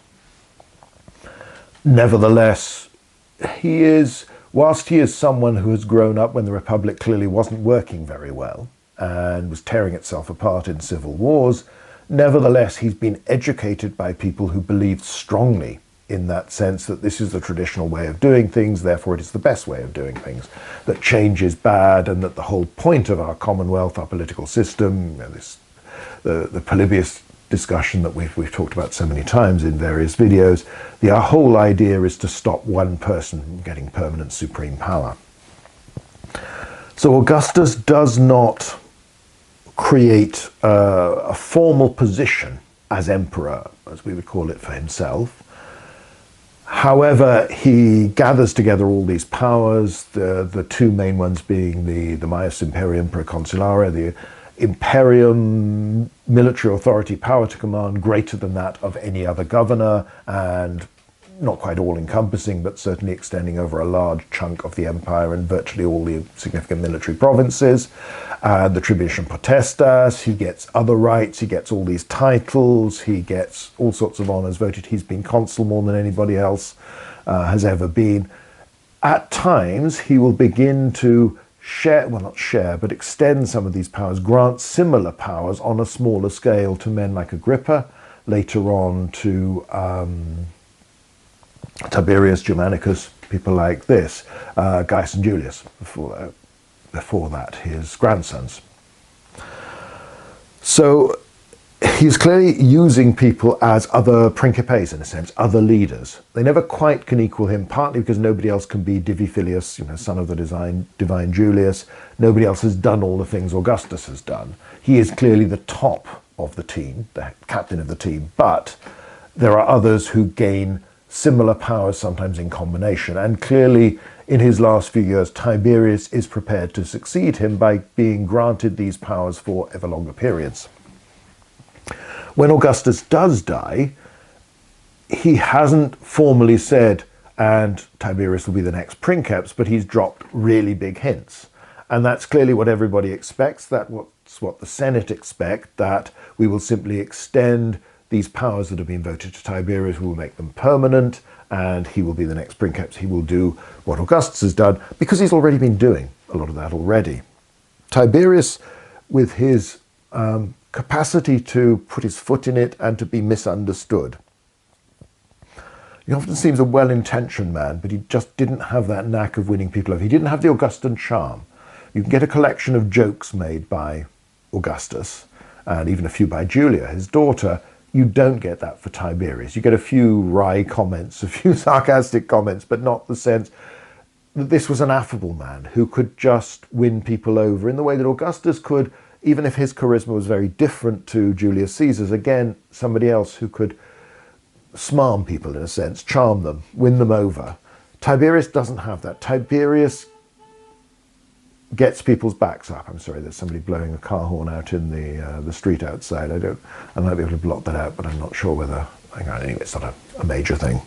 Speaker 1: Nevertheless, whilst he is someone who has grown up when the Republic clearly wasn't working very well and was tearing itself apart in civil wars, nevertheless he's been educated by people who believed strongly in that sense that this is the traditional way of doing things, therefore it is the best way of doing things, that change is bad, and that the whole point of our Commonwealth, our political system, the Polybius discussion that we've talked about so many times in various videos, our whole idea is to stop one person from getting permanent supreme power. So Augustus does not create a formal position as emperor, as we would call it, for himself. However, he gathers together all these powers, the two main ones being the Maius Imperium Proconsulare, the imperium, military authority, power to command greater than that of any other governor, and not quite all-encompassing, but certainly extending over a large chunk of the empire and virtually all the significant military provinces. The Tribunician Potestas, he gets other rights, he gets all these titles, he gets all sorts of honours voted. He's been consul more than anybody else has ever been. At times, he will begin to share, well not share, but extend some of these powers, grant similar powers on a smaller scale to men like Agrippa, later on to Tiberius, Germanicus, people like this, Gaius and Julius, before that, his grandsons. So he's clearly using people as other principes, in a sense, other leaders. They never quite can equal him, partly because nobody else can be Divi Filius, son of the divine Julius. Nobody else has done all the things Augustus has done. He is clearly the top of the team, the captain of the team, but there are others who gain similar powers, sometimes in combination. And clearly, in his last few years, Tiberius is prepared to succeed him by being granted these powers for ever longer periods. When Augustus does die, he hasn't formally said, and Tiberius will be the next princeps, but he's dropped really big hints. And that's clearly what everybody expects. That's what the Senate expect, that we will simply extend these powers that have been voted to Tiberius, we will make them permanent, and he will be the next princeps. He will do what Augustus has done, because he's already been doing a lot of that already. Tiberius, with his capacity to put his foot in it and to be misunderstood. He often seems a well-intentioned man, but he just didn't have that knack of winning people over. He didn't have the Augustan charm. You can get a collection of jokes made by Augustus, and even a few by Julia, his daughter. You don't get that for Tiberius. You get a few wry comments, a few sarcastic comments, but not the sense that this was an affable man who could just win people over in the way that Augustus could, even if his charisma was very different to Julius Caesar's. Again, somebody else who could smarm people, in a sense, charm them, win them over. Tiberius doesn't have that. Tiberius gets people's backs up. I'm sorry, there's somebody blowing a car horn out in the street outside. I might be able to blot that out, but I'm not sure whether. Anyway, it's not a major thing.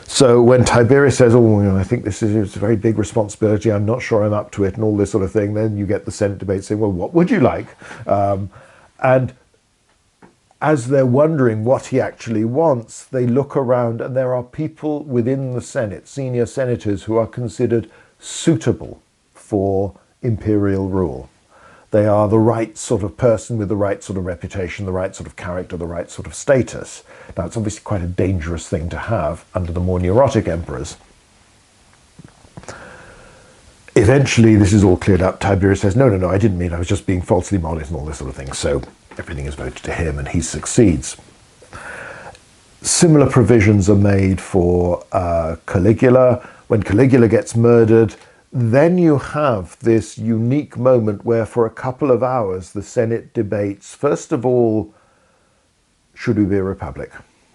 Speaker 1: So when Tiberius says, "Oh, you know, I think this is a very big responsibility. I'm not sure I'm up to it," and all this sort of thing, then you get the Senate debate saying, "Well, what would you like?" And as they're wondering what he actually wants, they look around and there are people within the Senate, senior senators, who are considered suitable for imperial rule. They are the right sort of person with the right sort of reputation, the right sort of character, the right sort of status. Now, it's obviously quite a dangerous thing to have under the more neurotic emperors. Eventually, this is all cleared up. Tiberius says, no, I didn't mean, I was just being falsely modest and all this sort of thing. So everything is voted to him and he succeeds. Similar provisions are made for Caligula. When Caligula gets murdered, then you have this unique moment where for a couple of hours the Senate debates, first of all, should we be a republic?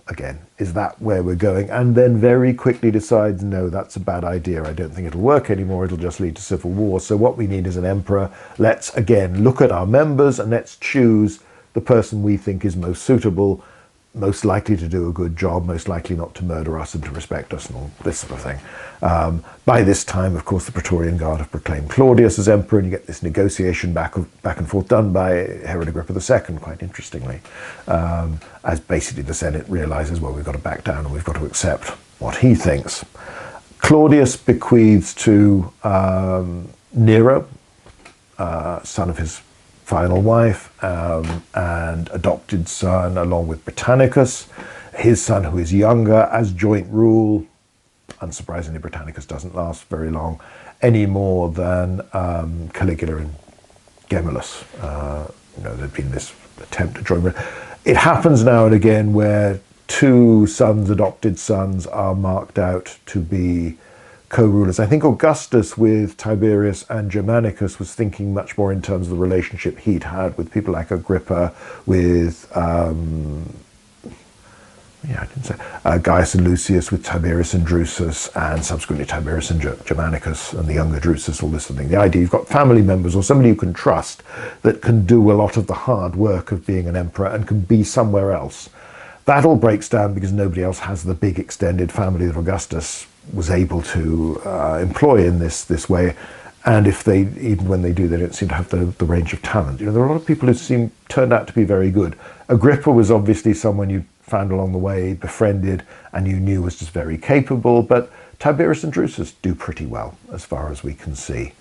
Speaker 1: Again, is that where we're going? And then very quickly decides, no, that's a bad idea. I don't think it'll work anymore. It'll just lead to civil war. So what we need is an emperor. Let's, again, look at our members and let's choose the person we think is most suitable, most likely to do a good job, most likely not to murder us and to respect us and all this sort of thing. By this time, of course, the Praetorian Guard have proclaimed Claudius as emperor, and you get this negotiation back and forth done by Herod Agrippa II, quite interestingly, as basically the Senate realizes, well, we've got to back down and we've got to accept what he thinks. Claudius bequeaths to Nero, son of his final wife, and adopted son, along with Britannicus, his son who is younger, as joint rule. Unsurprisingly, Britannicus doesn't last very long, any more than Caligula and Gemellus. There'd been this attempt to join. It happens now and again where two sons, adopted sons, are marked out to be co-rulers. I think Augustus with Tiberius and Germanicus was thinking much more in terms of the relationship he'd had with people like Agrippa, with Gaius and Lucius, with Tiberius and Drusus, and subsequently Tiberius and Germanicus and the younger Drusus, all this sort of thing. The idea you've got family members or somebody you can trust that can do a lot of the hard work of being an emperor and can be somewhere else. That all breaks down because nobody else has the big extended family that Augustus was able to employ in this way. And if they, even when they do, they don't seem to have the range of talent. There are a lot of people who turned out to be very good. Agrippa was obviously someone you found along the way, befriended, and you knew was just very capable, but Tiberius and Drusus do pretty well, as far as we can see.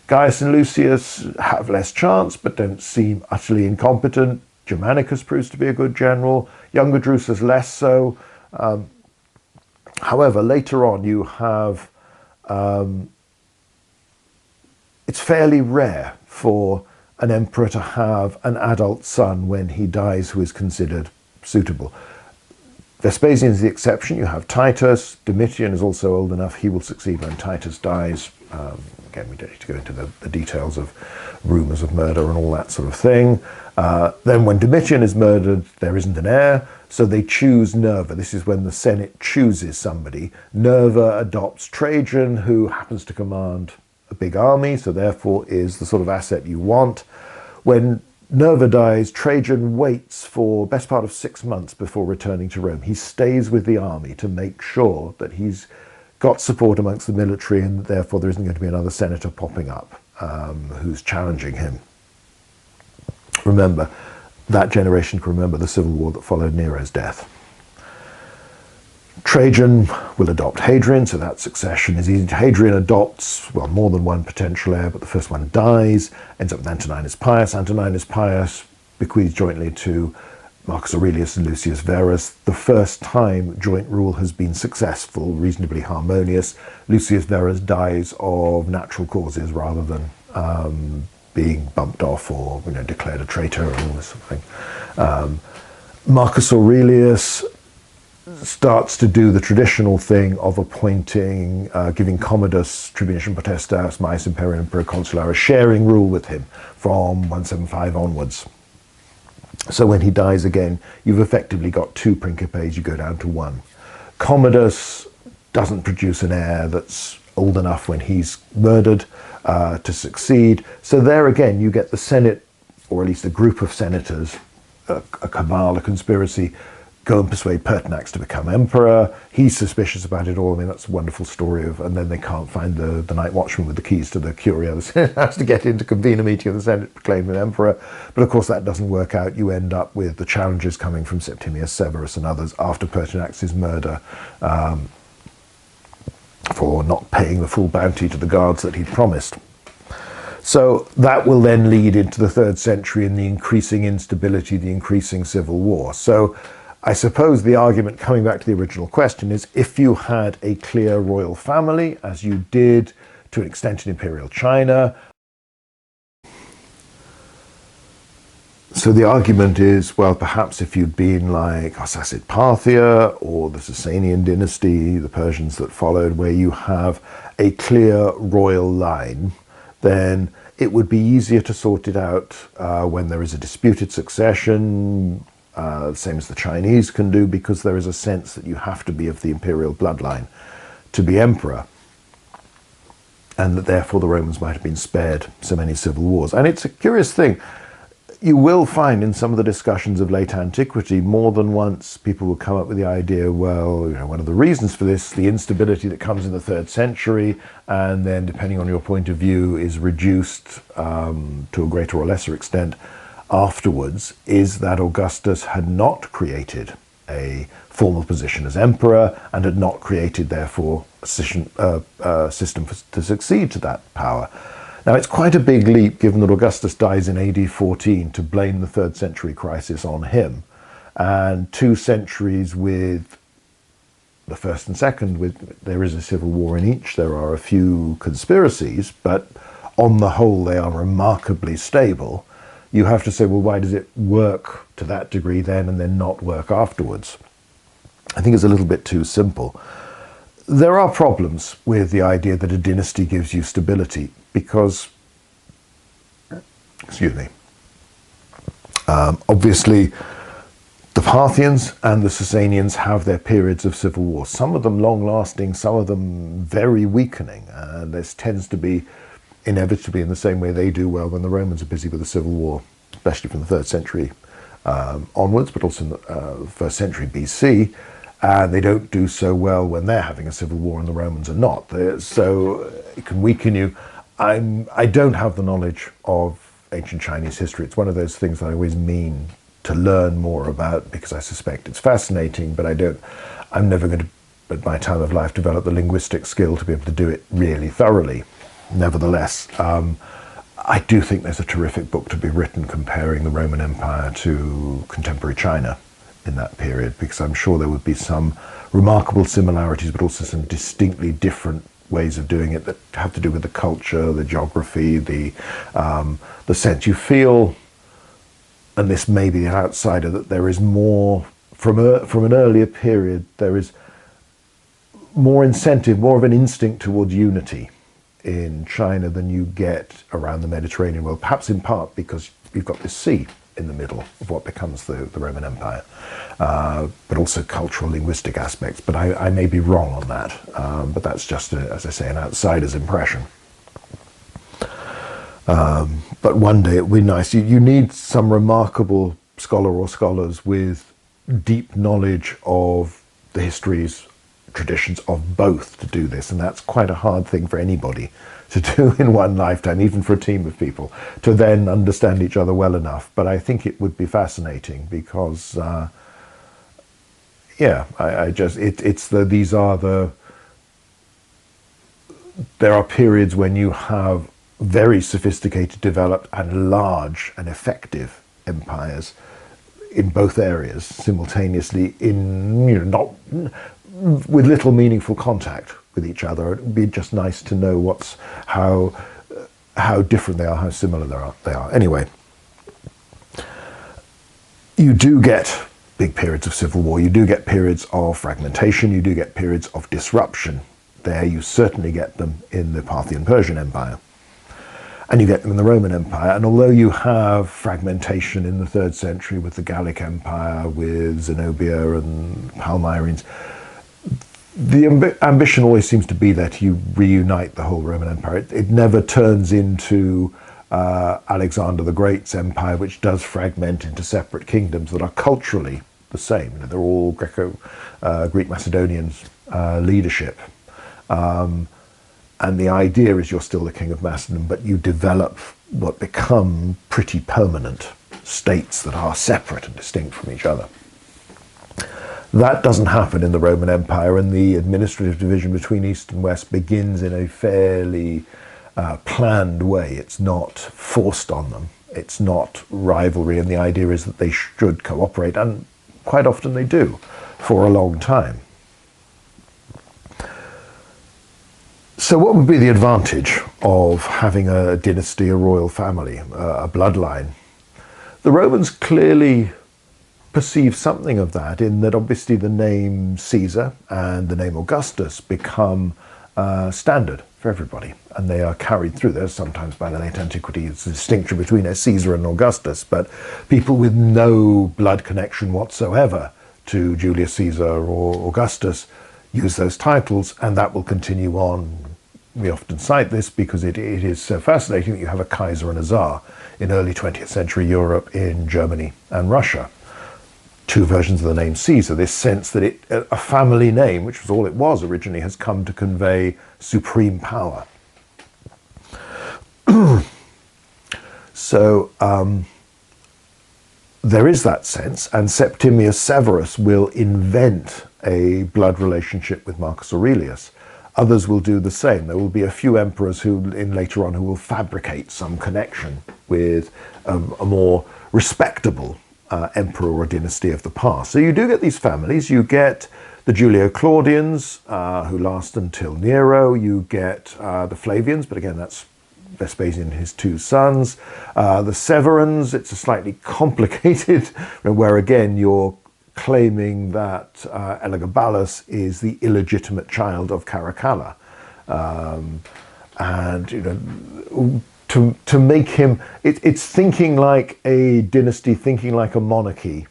Speaker 1: Gaius and Lucius have less chance, but don't seem utterly incompetent. Germanicus proves to be a good general. Younger Drusus less so. However, later on you have, it's fairly rare for an emperor to have an adult son when he dies who is considered suitable. Vespasian is the exception. You have Titus. Domitian is also old enough. He will succeed when Titus dies. Again, we don't need to go into the details of rumours of murder and all that sort of thing. Then when Domitian is murdered, there isn't an heir, so they choose Nerva. This is when the Senate chooses somebody. Nerva adopts Trajan, who happens to command a big army, so therefore is the sort of asset you want. When Nerva dies, Trajan waits for best part of 6 months before returning to Rome. He stays with the army to make sure that he's got support amongst the military and therefore there isn't going to be another senator popping up who's challenging him. Remember, that generation can remember the civil war that followed Nero's death. Trajan will adopt Hadrian, so that succession is easy. Hadrian adopts, well, more than one potential heir, but the first one dies, ends up with Antoninus Pius. Antoninus Pius bequeaths jointly to Marcus Aurelius and Lucius Verus. The first time joint rule has been successful, reasonably harmonious. Lucius Verus dies of natural causes rather than being bumped off or declared a traitor and all this sort of thing. Marcus Aurelius starts to do the traditional thing of appointing, giving Commodus Tribunicium Potestas, Maius Imperium Proconsularis, sharing rule with him from 175 onwards. So when he dies again, you've effectively got 2 Principes, you go down to 1. Commodus doesn't produce an heir that's old enough when he's murdered to succeed. So there again, you get the Senate, or at least a group of senators, a cabal, a conspiracy, go and persuade Pertinax to become emperor. He's suspicious about it all. I mean, that's a wonderful story of, and then they can't find the night watchman with the keys to the curia. The Senate has to get in to convene a meeting of the Senate, proclaim him emperor. But of course that doesn't work out. You end up with the challenges coming from Septimius Severus and others after Pertinax's murder, for not paying the full bounty to the guards that he'd promised. So that will then lead into the 3rd century and the increasing instability, the increasing civil war. So I suppose the argument, coming back to the original question, is if you had a clear royal family, as you did to an extent in imperial China. So the argument is, well, perhaps if you'd been like Sassanid Parthia or the Sasanian dynasty, the Persians that followed, where you have a clear royal line, then it would be easier to sort it out when there is a disputed succession, same as the Chinese can do, because there is a sense that you have to be of the imperial bloodline to be emperor, and that therefore the Romans might have been spared so many civil wars. And it's a curious thing. You will find in some of the discussions of late antiquity, more than once, people will come up with the idea, well, you know, one of the reasons for this, the instability that comes in the 3rd century, and then, depending on your point of view, is reduced to a greater or lesser extent afterwards, is that Augustus had not created a formal position as emperor and had not created, therefore, a system to succeed to that power. Now, it's quite a big leap, given that Augustus dies in AD 14, to blame the 3rd century crisis on him. And 2 centuries with the 1st and 2nd, there is a civil war in each. There are a few conspiracies, but on the whole, they are remarkably stable. You have to say, well, why does it work to that degree then and then not work afterwards? I think it's a little bit too simple. There are problems with the idea that a dynasty gives you stability, because, excuse me, obviously the Parthians and the Sasanians have their periods of civil war, some of them long-lasting, some of them very weakening. This tends to be inevitably in the same way they do well when the Romans are busy with the civil war, especially from the 3rd century onwards, but also in the 1st century BC. And they don't do so well when they're having a civil war and the Romans are not. So it can weaken you. I don't have the knowledge of ancient Chinese history. It's one of those things that I always mean to learn more about, because I suspect it's fascinating, but I'm never going to, at my time of life, develop the linguistic skill to be able to do it really thoroughly. Nevertheless, I do think there's a terrific book to be written comparing the Roman Empire to contemporary China in that period, because I'm sure there would be some remarkable similarities, but also some distinctly different ways of doing it that have to do with the culture, the geography, the sense you feel, and this may be an outsider, that there is more, from an earlier period, there is more incentive, more of an instinct towards unity in China than you get around the Mediterranean world, perhaps in part because you've got this sea in the middle of what becomes the Roman Empire, but also cultural, linguistic aspects. But I may be wrong on that, but that's just, as I say, an outsider's impression. But one day it will be nice. You need some remarkable scholar or scholars with deep knowledge of the histories, traditions of both to do this, and that's quite a hard thing for anybody to do in one lifetime, even for a team of people, to then understand each other well enough. But I think it would be fascinating because, yeah, there are periods when you have very sophisticated, developed, and large and effective empires in both areas simultaneously, not with little meaningful contact with each other. It would be just nice to know how different they are, how similar they are. Anyway, you do get big periods of civil war. You do get periods of fragmentation. You do get periods of disruption. There, you certainly get them in the Parthian Persian Empire. And you get them in the Roman Empire. And although you have fragmentation in the 3rd century with the Gallic Empire, with Zenobia and Palmyrene, the ambition always seems to be there to reunite the whole Roman Empire. It never turns into Alexander the Great's empire, which does fragment into separate kingdoms that are culturally the same. They're all Greek Macedonian leadership. And the idea is you're still the king of Macedon, but you develop what become pretty permanent states that are separate and distinct from each other. That doesn't happen in the Roman Empire, and the administrative division between East and West begins in a fairly planned way. It's not forced on them. It's not rivalry, and the idea is that they should cooperate, and quite often they do, for a long time. So what would be the advantage of having a dynasty, a royal family, a bloodline? The Romans clearly perceive something of that, in that obviously the name Caesar and the name Augustus become standard for everybody, and they are carried through. There's sometimes by the late antiquity it's a distinction between a Caesar and Augustus, but people with no blood connection whatsoever to Julius Caesar or Augustus use those titles, and that will continue on. We often cite this because it is so fascinating that you have a Kaiser and a Tsar in early 20th century Europe, in Germany and Russia. Two versions of the name Caesar, this sense that a family name, which was all it was originally, has come to convey supreme power. So there is that sense, and Septimius Severus will invent a blood relationship with Marcus Aurelius. Others will do the same. There will be a few emperors later on who will fabricate some connection with a more respectable emperor or dynasty of the past. So you do get these families. You get the Julio-Claudians, who last until Nero. You get the Flavians, but again, that's Vespasian and his two sons. The Severans, it's a slightly complicated, where again, you're claiming that Elagabalus is the illegitimate child of Caracalla. And, you know, to make him, it's thinking like a dynasty, thinking like a monarchy.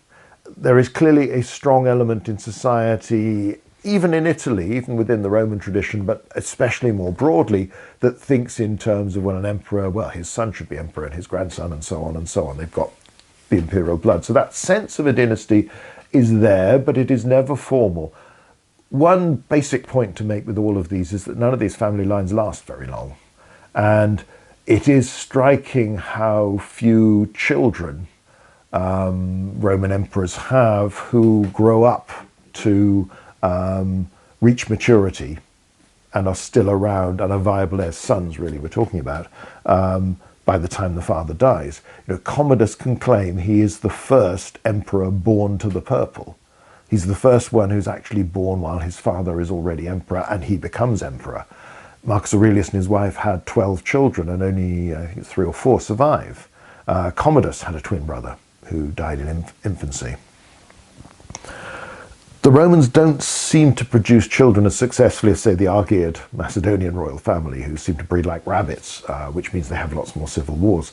Speaker 1: There is clearly a strong element in society, even in Italy, even within the Roman tradition, but especially more broadly, that thinks in terms of when an emperor, well, his son should be emperor and his grandson and so on and so on. They've got the imperial blood. So that sense of a dynasty is there, but it is never formal. One basic point to make with all of these is that none of these family lines last very long. And it is striking how few children Roman emperors have who grow up to reach maturity and are still around and are viable as sons, really, we're talking about, by the time the father dies. You know, Commodus can claim he is the first emperor born to the purple. He's the first one who's actually born while his father is already emperor, and he becomes emperor. Marcus Aurelius and his wife had 12 children, and only I think 3 or 4 survive. Commodus had a twin brother who died in infancy. The Romans don't seem to produce children as successfully as, say, the Argead Macedonian royal family, who seem to breed like rabbits, which means they have lots more civil wars.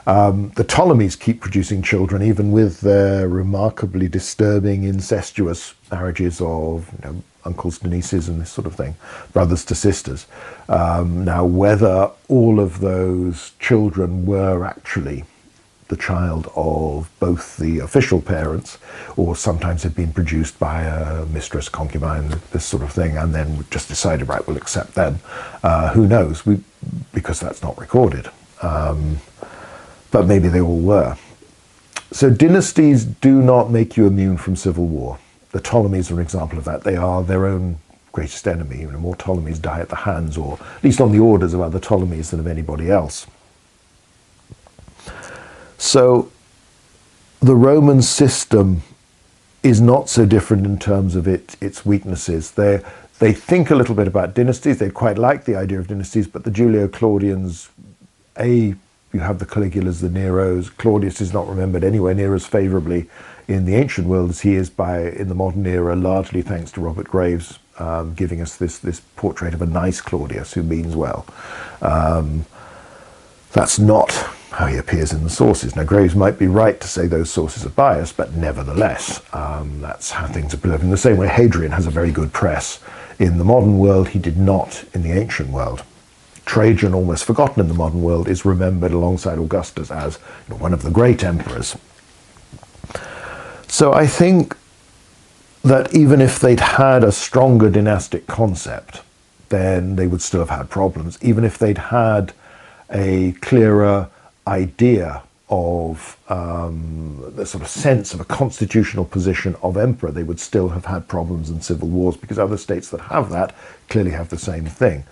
Speaker 1: The Ptolemies keep producing children, even with their remarkably disturbing incestuous marriages of, you know, uncles to nieces and this sort of thing, brothers to sisters. Now, whether all of those children were actually the child of both the official parents, or sometimes had been produced by a mistress, concubine, this sort of thing, and then just decided, right, we'll accept them. Who knows? Because that's not recorded. But maybe they all were. So dynasties do not make you immune from civil war. The Ptolemies are an example of that. They are their own greatest enemy. You know, more Ptolemies die at the hands, or at least on the orders of other Ptolemies, than of anybody else. So the Roman system is not so different in terms of its weaknesses. They think a little bit about dynasties. They quite like the idea of dynasties, but the Julio-Claudians, you have the Caligulas, the Neros. Claudius is not remembered anywhere near as favourably in the ancient world as he is in the modern era, largely thanks to Robert Graves giving us this portrait of a nice Claudius who means well. That's not how he appears in the sources. Now, Graves might be right to say those sources are biased, but nevertheless, that's how things are preserved. In the same way, Hadrian has a very good press in the modern world. He did not in the ancient world. Trajan, almost forgotten in the modern world, is remembered alongside Augustus as one of the great emperors. So I think that even if they'd had a stronger dynastic concept, then they would still have had problems. Even if they'd had a clearer idea of the sort of sense of a constitutional position of emperor, they would still have had problems and civil wars, because other states that have that clearly have the same thing.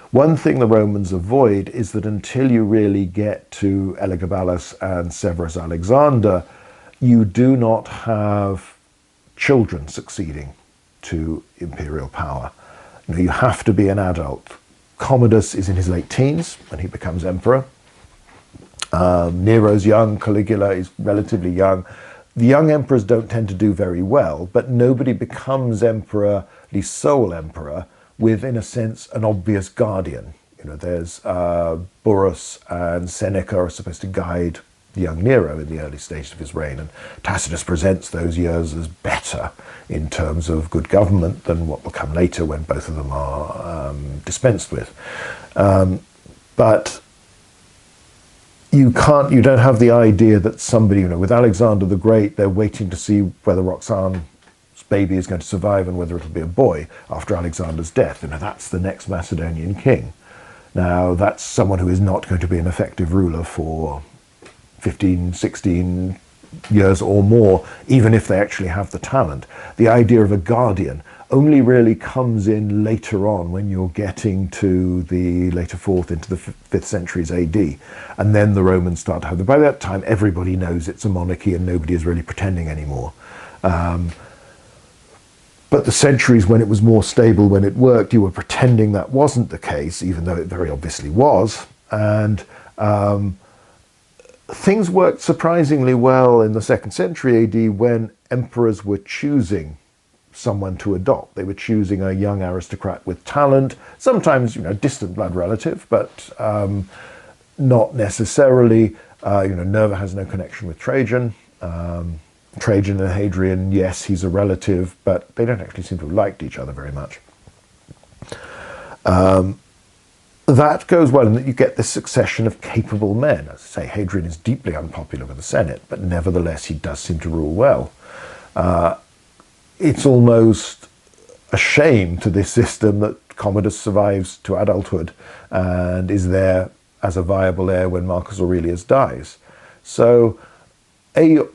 Speaker 1: One thing the Romans avoid is that until you really get to Elagabalus and Severus Alexander, you do not have children succeeding to imperial power. You have to be an adult. Commodus is in his late teens when he becomes emperor. Nero's young, Caligula is relatively young. The young emperors don't tend to do very well, but nobody becomes emperor, the sole emperor, with, in a sense, an obvious guardian. There's Burrus and Seneca are supposed to guide the young Nero in the early stages of his reign, and Tacitus presents those years as better in terms of good government than what will come later when both of them are dispensed with. But you don't have the idea that somebody, with Alexander the Great, they're waiting to see whether Roxane's baby is going to survive and whether it'll be a boy after Alexander's death. That's the next Macedonian king. Now, that's someone who is not going to be an effective ruler for 15, 16 years or more, even if they actually have the talent. The idea of a guardian only really comes in later on, when you're getting to the later 4th into the 5th centuries AD. And then the Romans start to have them. By that time, everybody knows it's a monarchy and nobody is really pretending anymore. But the centuries when it was more stable, when it worked, you were pretending that wasn't the case, even though it very obviously was. And things worked surprisingly well in the 2nd century AD when emperors were choosing someone to adopt. They were choosing a young aristocrat with talent, sometimes distant blood relative, but not necessarily. Nerva has no connection with Trajan. Trajan and Hadrian, yes, he's a relative, but they don't actually seem to have liked each other very much. That goes well in that you get this succession of capable men. As I say, Hadrian is deeply unpopular with the Senate, but nevertheless he does seem to rule well. It's almost a shame to this system that Commodus survives to adulthood and is there as a viable heir when Marcus Aurelius dies. So,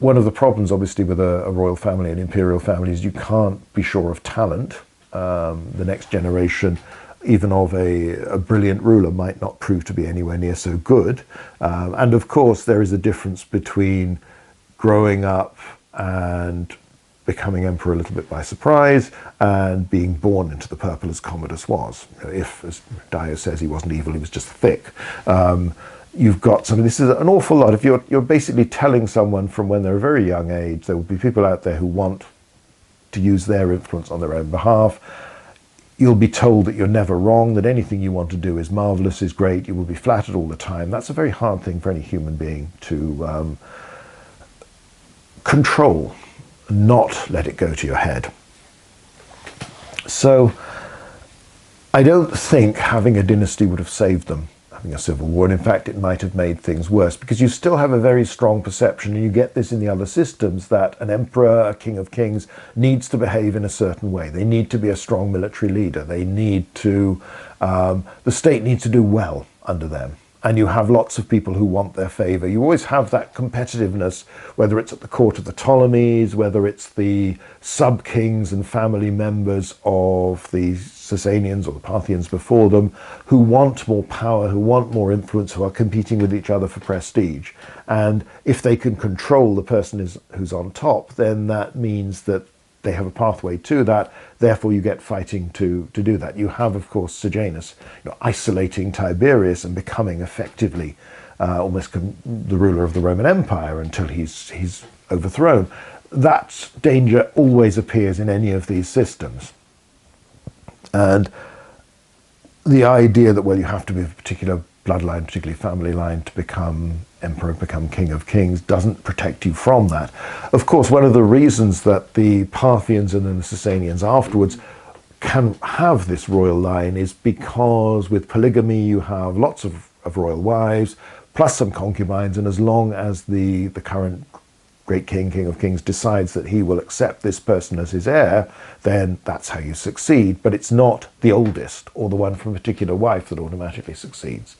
Speaker 1: one of the problems, obviously, with a royal family, an imperial family, is you can't be sure of talent. The next generation, even of a brilliant ruler, might not prove to be anywhere near so good. And of course, there is a difference between growing up and becoming emperor a little bit by surprise and being born into the purple as Commodus was. If, as Dio says, he wasn't evil, he was just thick. You've got something. This is an awful lot. If you're basically telling someone from when they're a very young age, there will be people out there who want to use their influence on their own behalf. You'll be told that you're never wrong, that anything you want to do is marvelous, is great, you will be flattered all the time. That's a very hard thing for any human being to control, not let it go to your head. So I don't think having a dynasty would have saved them, having a civil war, and in fact it might have made things worse, because you still have a very strong perception, and you get this in the other systems, that an emperor, a king of kings, needs to behave in a certain way. They need to be a strong military leader. They need to, the state needs to do well under them. And you have lots of people who want their favour. You always have that competitiveness, whether it's at the court of the Ptolemies, whether it's the sub-kings and family members of the Sasanians or the Parthians before them, who want more power, who want more influence, who are competing with each other for prestige. And if they can control the person who's on top, then that means that they have a pathway to that. Therefore, you get fighting to do that. You have, of course, Sejanus isolating Tiberius and becoming effectively almost the ruler of the Roman Empire until he's overthrown. That danger always appears in any of these systems. And the idea that, well, you have to be of a particular bloodline, particularly family line, to become emperor, become king of kings, doesn't protect you from that. Of course, one of the reasons that the Parthians and then the Sasanians afterwards can have this royal line is because with polygamy you have lots of royal wives, plus some concubines, and as long as the current great king of kings, decides that he will accept this person as his heir, then that's how you succeed. But it's not the oldest or the one from a particular wife that automatically succeeds.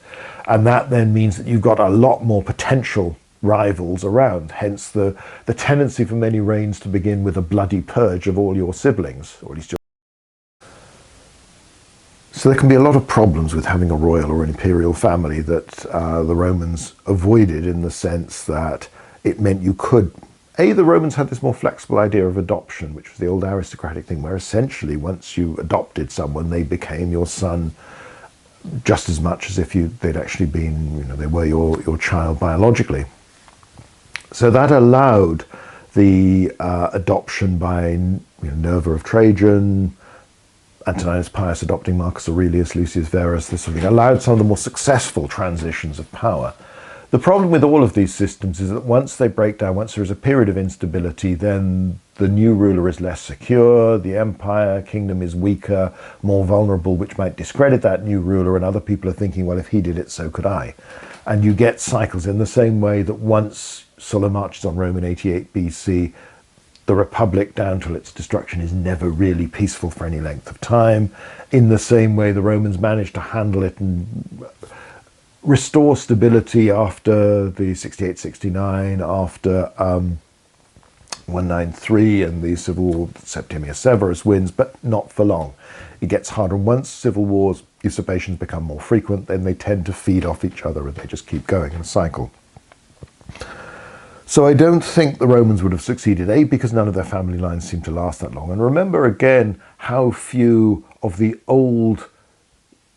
Speaker 1: And that then means that you've got a lot more potential rivals around, hence the tendency for many reigns to begin with a bloody purge of all your siblings, or at least your... So there can be a lot of problems with having a royal or an imperial family that the Romans avoided, in the sense that it meant you could... The Romans had this more flexible idea of adoption, which was the old aristocratic thing, where essentially once you adopted someone, they became your son just as much as if they'd actually been, they were your child biologically. So that allowed the adoption by Nerva of Trajan, Antoninus Pius adopting Marcus Aurelius, Lucius Verus, this sort of thing, allowed some of the more successful transitions of power. The problem with all of these systems is that once they break down, once there is a period of instability, then the new ruler is less secure, the empire, kingdom is weaker, more vulnerable, which might discredit that new ruler, and other people are thinking, well, if he did it, so could I. And you get cycles in the same way that once Sulla marches on Rome in 88 BC, the Republic, down till its destruction, is never really peaceful for any length of time. In the same way, the Romans managed to handle it and restore stability after the 68-69, after 193 and the civil war. Septimius Severus wins, but not for long. It gets harder. Once civil wars, usurpations become more frequent, then they tend to feed off each other and they just keep going in a cycle. So I don't think the Romans would have succeeded, A, because none of their family lines seem to last that long. And remember again how few of the old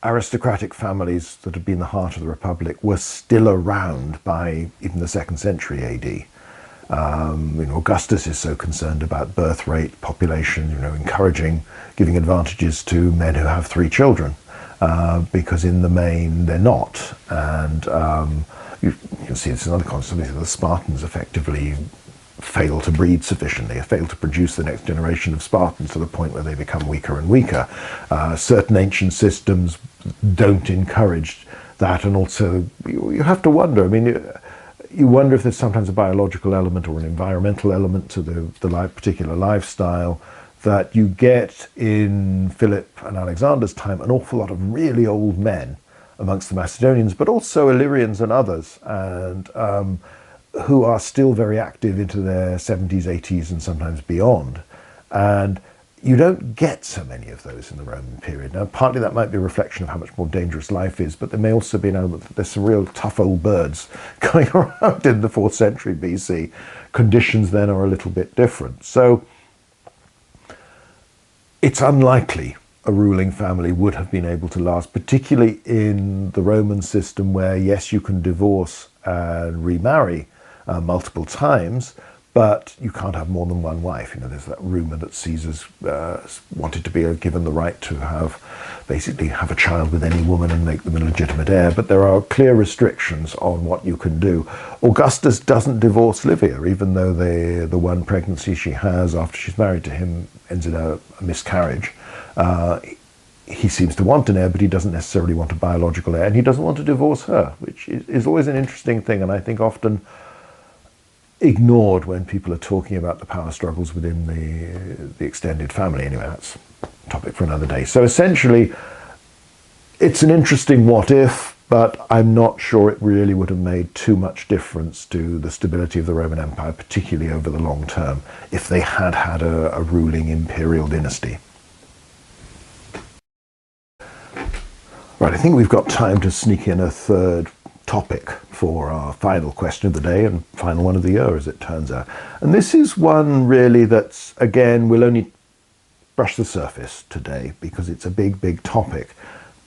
Speaker 1: aristocratic families that had been the heart of the Republic were still around by even the 2nd century AD. Augustus is so concerned about birth rate, population, encouraging, giving advantages to men who have 3 children, because in the main they're not. And you can see this in other contexts. The Spartans effectively fail to breed sufficiently, fail to produce the next generation of Spartans to the point where they become weaker and weaker. Certain ancient systems don't encourage that, and also you have to wonder, you wonder if there's sometimes a biological element or an environmental element to the particular lifestyle that you get in Philip and Alexander's time, an awful lot of really old men amongst the Macedonians, but also Illyrians and others, and who are still very active into their 70s, 80s, and sometimes beyond. And you don't get so many of those in the Roman period. Now, partly that might be a reflection of how much more dangerous life is, but there may also be an element that there's some real tough old birds going around in the 4th century BC. Conditions then are a little bit different. So it's unlikely a ruling family would have been able to last, particularly in the Roman system where, yes, you can divorce and remarry multiple times, but you can't have more than one wife. There's that rumor that Caesar's wanted to be given the right to basically have a child with any woman and make them a legitimate heir, but there are clear restrictions on what you can do. Augustus doesn't divorce Livia, even though the one pregnancy she has after she's married to him ends in a miscarriage. He seems to want an heir, but he doesn't necessarily want a biological heir, and he doesn't want to divorce her, which is always an interesting thing, and I think often ignored when people are talking about the power struggles within the extended family. Anyway, that's a topic for another day. So essentially, it's an interesting what if, but I'm not sure it really would have made too much difference to the stability of the Roman Empire, particularly over the long term, if they had had a ruling imperial dynasty. Right, I think we've got time to sneak in a third topic for our final question of the day and final one of the year, as it turns out. And this is one really that's, again, we'll only brush the surface today because it's a big topic,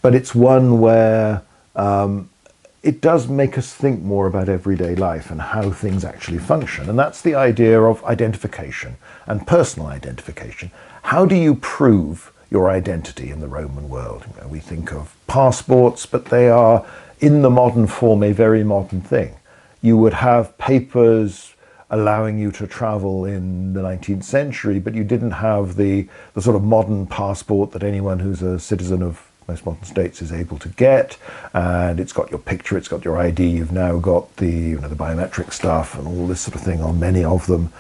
Speaker 1: but it's one where it does make us think more about everyday life and how things actually function. And that's the idea of identification and personal identification. How do you prove your identity in the Roman world. You know, we think of passports, but they are, in the modern form, a very modern thing. You would have papers allowing you to travel in the 19th century, but you didn't have the sort of modern passport that anyone who's a citizen of most modern states is able to get. And it's got your picture, it's got your ID. You've now got the the biometric stuff and all this sort of thing on many of them,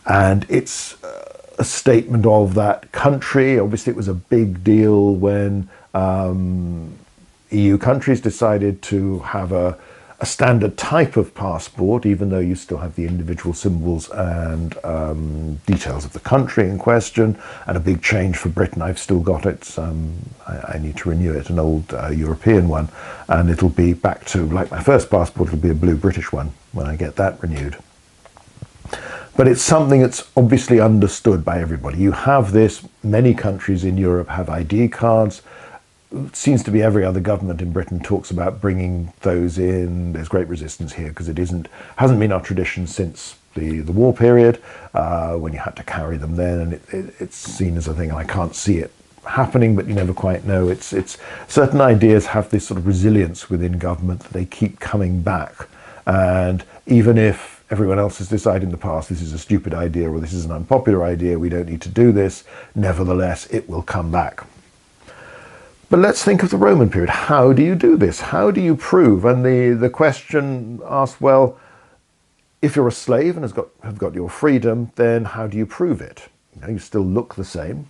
Speaker 1: and it's a statement of that country. Obviously, it was a big deal when EU countries decided to have a standard type of passport, even though you still have the individual symbols and details of the country in question. And a big change for Britain, I've still got it. I need to renew it, an old European one, and it'll be back to, like my first passport, it'll be a blue British one when I get that renewed. But it's something that's obviously understood by everybody. You have this, many countries in Europe have ID cards. It seems to be every other government in Britain talks about bringing those in. There's great resistance here because it hasn't been our tradition since the war period, when you had to carry them then, and it's seen as a thing, and I can't see it happening, but you never quite know. It's certain ideas have this sort of resilience within government that they keep coming back, and even if everyone else has decided in the past this is a stupid idea or this is an unpopular idea, we don't need to do this, nevertheless it will come back. But let's think of the Roman period. How do you do this? How do you prove? And the question asked, well, if you're a slave and have got your freedom, then how do you prove it? You still look the same.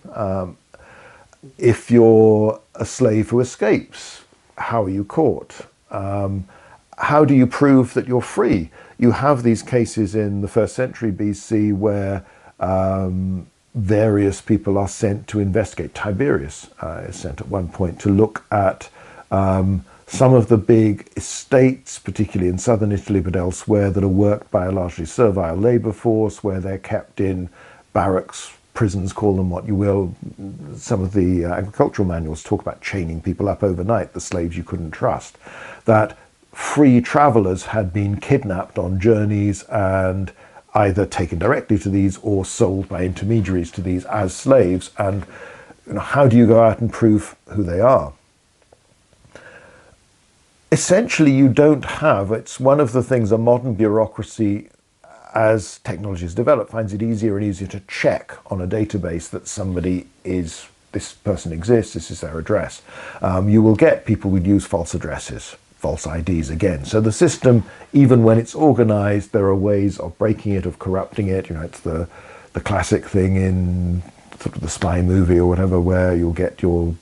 Speaker 1: If you're a slave who escapes, how are you caught? How do you prove that you're free? You have these cases in the 1st century BC where various people are sent to investigate. Tiberius is sent at one point to look at some of the big estates, particularly in southern Italy, but elsewhere, that are worked by a largely servile labour force, where they're kept in barracks, prisons, call them what you will. Some of the agricultural manuals talk about chaining people up overnight, the slaves you couldn't trust. That free travellers had been kidnapped on journeys and either taken directly to these or sold by intermediaries to these as slaves. And how do you go out and prove who they are? Essentially, you don't have, it's one of the things a modern bureaucracy, as technology has developed, finds it easier and easier to check on a database that somebody is, this person exists, this is their address. You will get people who use false addresses, false IDs again. So the system, even when it's organized, there are ways of breaking it, of corrupting it. It's the classic thing in sort of the spy movie or whatever, where you'll get your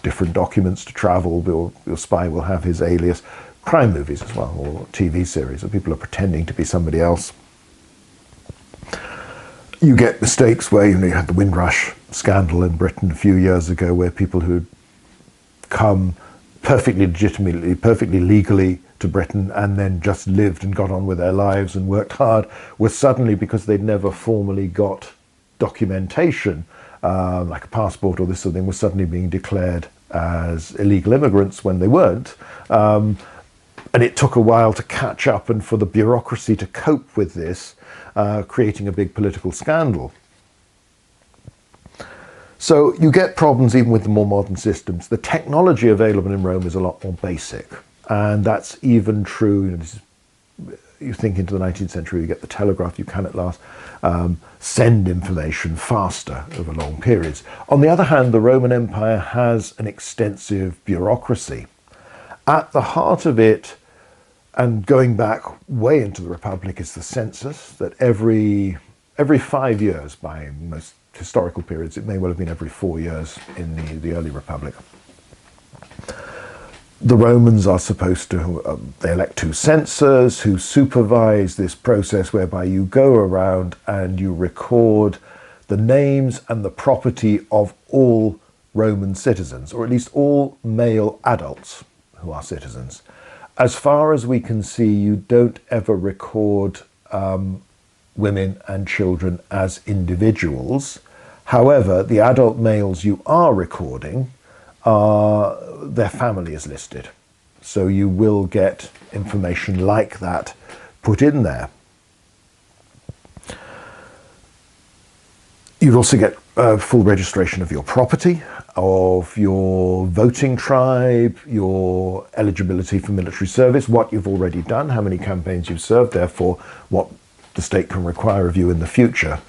Speaker 1: different documents to travel, your spy will have his alias. Crime movies as well, or TV series, where people are pretending to be somebody else. You get mistakes where, you had the Windrush scandal in Britain a few years ago, where people who'd come perfectly legitimately, perfectly legally to Britain and then just lived and got on with their lives and worked hard, were suddenly, because they'd never formally got documentation, like a passport or this sort of thing, were suddenly being declared as illegal immigrants when they weren't. And it took a while to catch up and for the bureaucracy to cope with this, creating a big political scandal. So you get problems even with the more modern systems. The technology available in Rome is a lot more basic, and that's even true. You think into the 19th century, you get the telegraph, you can at last send information faster over long periods. On the other hand, the Roman Empire has an extensive bureaucracy. At the heart of it, and going back way into the Republic, is the census, that every 5 years, by most historical periods, it may well have been every 4 years in the early Republic, the Romans are supposed to, they elect 2 censors who supervise this process whereby you go around and you record the names and the property of all Roman citizens, or at least all male adults who are citizens. As far as we can see, you don't ever record women and children as individuals. However, the adult males you are recording, their family is listed. So you will get information like that put in there. You'd also get full registration of your property, of your voting tribe, your eligibility for military service, what you've already done, how many campaigns you've served, therefore what the state can require of you in the future.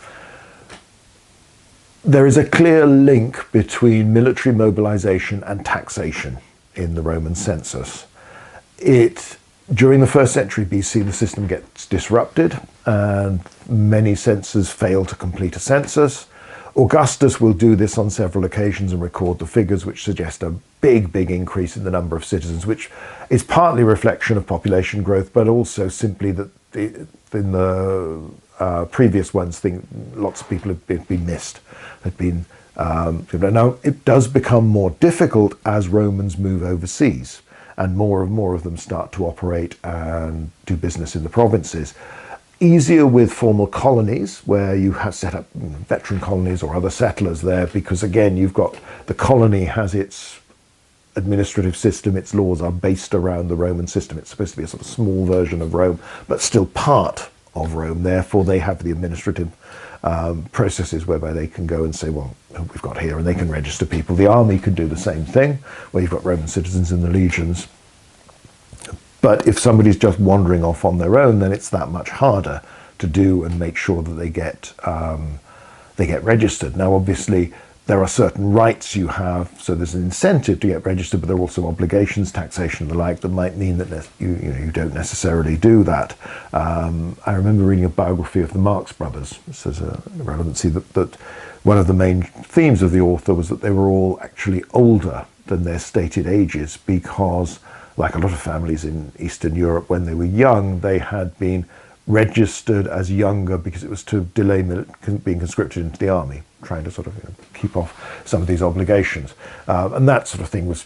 Speaker 1: There is a clear link between military mobilization and taxation in the Roman census. During the 1st century BC, the system gets disrupted and many censors fail to complete a census. Augustus will do this on several occasions and record the figures, which suggest a big increase in the number of citizens, which is partly a reflection of population growth, but also simply that in the previous ones, lots of people have been missed. Now, it does become more difficult as Romans move overseas, and more of them start to operate and do business in the provinces. Easier with formal colonies, where you have set up veteran colonies or other settlers there, because again, you've got the colony has its administrative system, its laws are based around the Roman system. It's supposed to be a sort of small version of Rome, but still part of Rome. Therefore, they have the administrative processes whereby they can go and say, well, we've got here, and they can register people. The army could do the same thing, where you've got Roman citizens in the legions. But if somebody's just wandering off on their own, then it's that much harder to do and make sure that they get registered. Now, obviously, there are certain rights you have, so there's an incentive to get registered, but there are also obligations, taxation, and the like, that might mean that you don't necessarily do that. I remember reading a biography of the Marx brothers. This has a relevancy that one of the main themes of the author was that they were all actually older than their stated ages, because like a lot of families in Eastern Europe, when they were young, they had been registered as younger because it was to delay being conscripted into the army, trying to sort of keep off some of these obligations. And that sort of thing was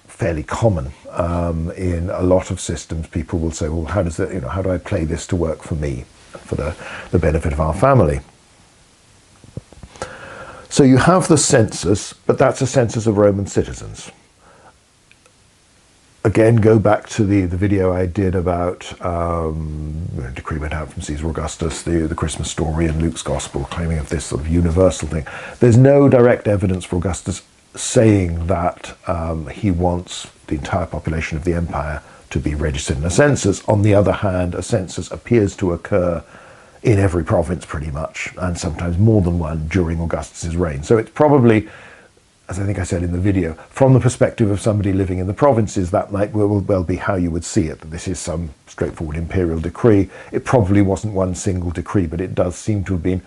Speaker 1: fairly common in a lot of systems. People will say, well, how do I play this to work for me, for the benefit of our family? So you have the census, but that's a census of Roman citizens. Again, go back to the video I did about decree went out from Caesar Augustus, the Christmas story in Luke's Gospel, claiming of this sort of universal thing. There's no direct evidence for Augustus saying that he wants the entire population of the empire to be registered in a census. On the other hand, a census appears to occur in every province pretty much, and sometimes more than one during Augustus's reign. So it's probably, as I think I said in the video, from the perspective of somebody living in the provinces, that might well be how you would see it, that this is some straightforward imperial decree. It probably wasn't one single decree, but it does seem to have been,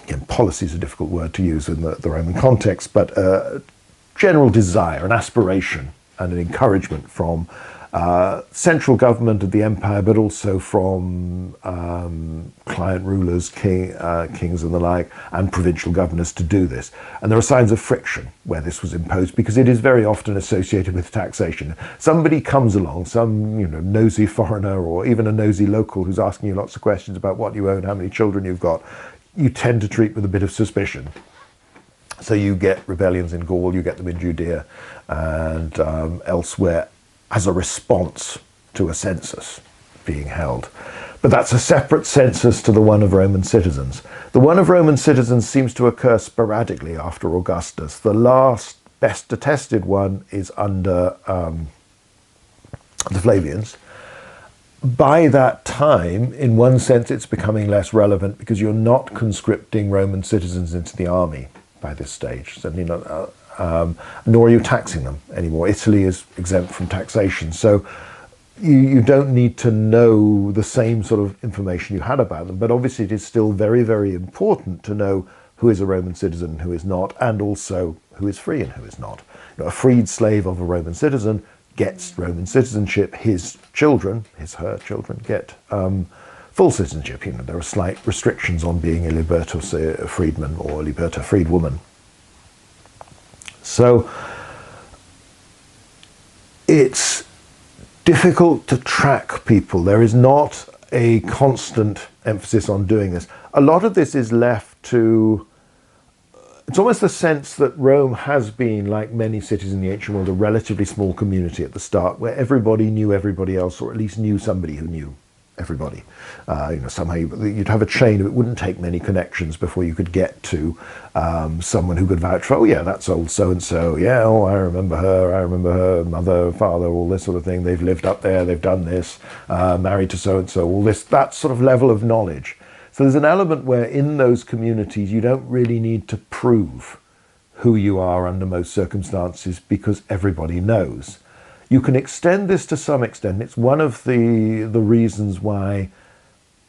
Speaker 1: again, policy is a difficult word to use in the Roman context, but general desire, an aspiration and an encouragement from central government of the empire, but also from client rulers, kings and the like, and provincial governors to do this. And there are signs of friction where this was imposed, because it is very often associated with taxation. Somebody comes along, some nosy foreigner or even a nosy local who's asking you lots of questions about what you own, how many children you've got, you tend to treat with a bit of suspicion. So you get rebellions in Gaul, you get them in Judea and elsewhere, as a response to a census being held. But that's a separate census to the one of Roman citizens. The one of Roman citizens seems to occur sporadically after Augustus. The last best attested one is under the Flavians. By that time, in one sense, it's becoming less relevant because you're not conscripting Roman citizens into the army by this stage. Certainly not. Nor are you taxing them anymore. Italy is exempt from taxation, so you don't need to know the same sort of information you had about them, but obviously it is still very, very important to know who is a Roman citizen and who is not, and also who is free and who is not. A freed slave of a Roman citizen gets Roman citizenship. His children, her children, get full citizenship. There are slight restrictions on being a libertus, a freedman, or a liberta, freedwoman. So it's difficult to track people. There is not a constant emphasis on doing this. A lot of this is left to, it's almost the sense that Rome has been, like many cities in the ancient world, a relatively small community at the start, where everybody knew everybody else, or at least knew somebody who knew everybody. Somehow you'd have a chain. It wouldn't take many connections before you could get to someone who could vouch for, oh yeah, that's old so-and-so. Yeah, oh, I remember her mother, father, all this sort of thing. They've lived up there, they've done this, married to so-and-so, all this, that sort of level of knowledge. So there's an element where in those communities you don't really need to prove who you are under most circumstances because everybody knows. You can extend this to some extent. It's one of the reasons why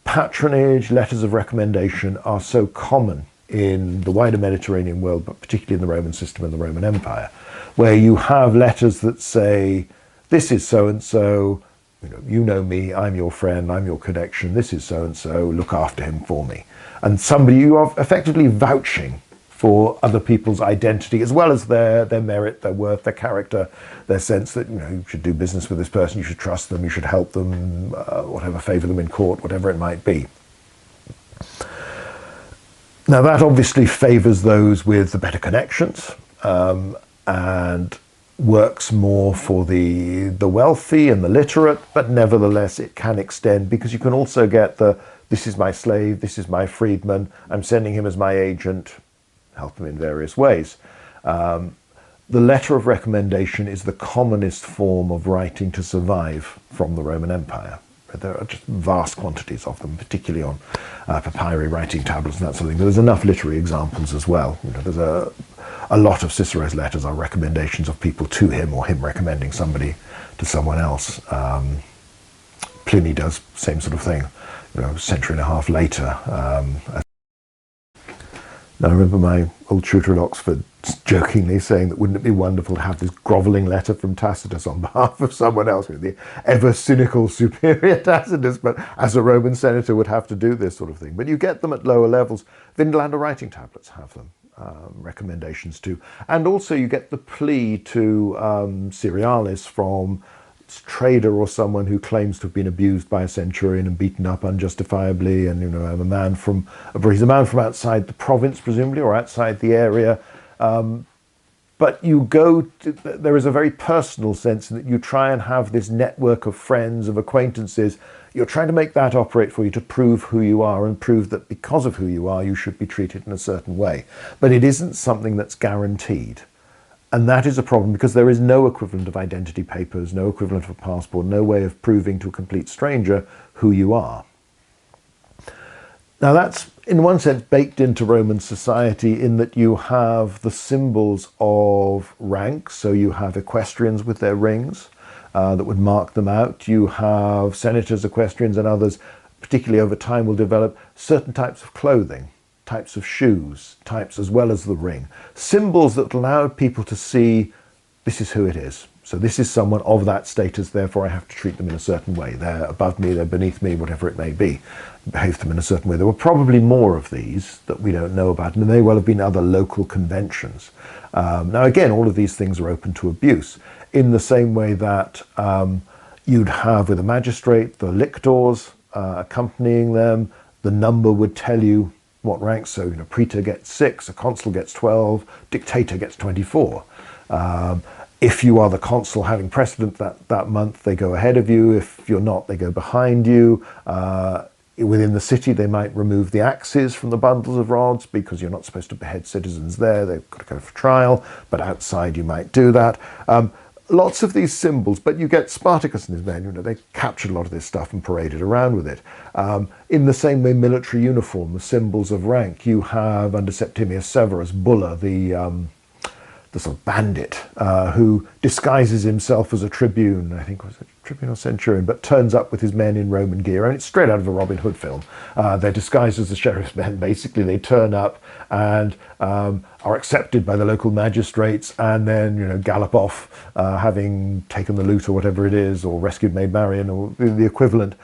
Speaker 1: patronage, letters of recommendation are so common in the wider Mediterranean world, but particularly in the Roman system and the Roman Empire, where you have letters that say, this is so-and-so, you know me, I'm your friend, I'm your connection, this is so-and-so, look after him for me. And somebody, you are effectively vouching for other people's identity, as well as their merit, their worth, their character, their sense that you should do business with this person, you should trust them, you should help them, whatever, favour them in court, whatever it might be. Now that obviously favours those with the better connections and works more for the wealthy and the literate, but nevertheless it can extend because you can also get this is my slave, this is my freedman, I'm sending him as my agent, help them in various ways. The letter of recommendation is the commonest form of writing to survive from the Roman Empire. There are just vast quantities of them, particularly on papyri, writing tablets and that sort of thing. But there's enough literary examples as well. There's a lot of Cicero's letters are recommendations of people to him or him recommending somebody to someone else. Pliny does the same sort of thing, a century and a half later. Now, I remember my old tutor at Oxford jokingly saying that wouldn't it be wonderful to have this grovelling letter from Tacitus on behalf of someone else, the ever cynical superior Tacitus, but as a Roman senator would have to do this sort of thing. But you get them at lower levels. Vindelander writing tablets have them, recommendations to. And also you get the plea to Cerealis from trader or someone who claims to have been abused by a centurion and beaten up unjustifiably, and I'm a man from outside the province presumably, or outside the area, but there is a very personal sense that you try and have this network of friends, of acquaintances. You're trying to make that operate for you to prove who you are and prove that because of who you are you should be treated in a certain way, but it isn't something that's guaranteed. And that is a problem because there is no equivalent of identity papers, no equivalent of a passport, no way of proving to a complete stranger who you are. Now that's, in one sense, baked into Roman society in that you have the symbols of rank. So you have equestrians with their rings that would mark them out. You have senators, equestrians, and others, particularly over time, will develop certain types of clothing, types of shoes, types as well as the ring. Symbols that allowed people to see this is who it is. So this is someone of that status, therefore I have to treat them in a certain way. They're above me, they're beneath me, whatever it may be. Behave them in a certain way. There were probably more of these that we don't know about, and there may well have been other local conventions. Now again, all of these things are open to abuse, in the same way that you'd have with a magistrate, the lictors accompanying them, the number would tell you what rank, so praetor gets 6, a consul gets 12, dictator gets 24. If you are the consul having precedent that month, they go ahead of you. If you're not, they go behind you. Within the city, they might remove the axes from the bundles of rods because you're not supposed to behead citizens there. They've got to go for trial, but outside you might do that. Lots of these symbols, but you get Spartacus and his men, they captured a lot of this stuff and paraded around with it. In the same way, military uniform, the symbols of rank. You have, under Septimius Severus, Bulla, the sort of bandit who disguises himself as a tribune, I think was it tribune or centurion, but turns up with his men in Roman gear, and it's straight out of a Robin Hood film. They're disguised as the sheriff's men. Basically, they turn up and are accepted by the local magistrates, and then gallop off, having taken the loot or whatever it is, or rescued Maid Marian, or the equivalent.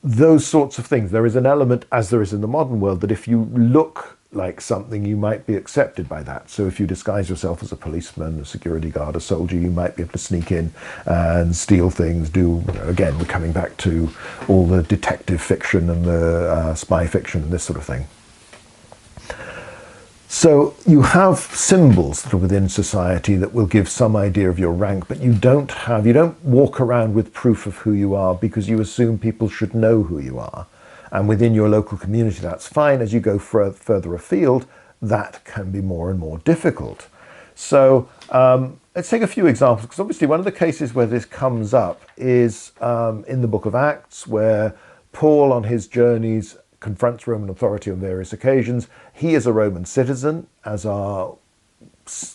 Speaker 1: Those sorts of things. There is an element, as there is in the modern world, that if you look like something, you might be accepted by that. So if you disguise yourself as a policeman, a security guard, a soldier, you might be able to sneak in and steal things, again, we're coming back to all the detective fiction and the spy fiction and this sort of thing. So you have symbols that are within society that will give some idea of your rank, but you don't walk around with proof of who you are because you assume people should know who you are. And within your local community, that's fine. As you go further afield, that can be more and more difficult. So let's take a few examples, because obviously one of the cases where this comes up is in the book of Acts, where Paul on his journeys confronts Roman authority on various occasions. He is a Roman citizen, as are,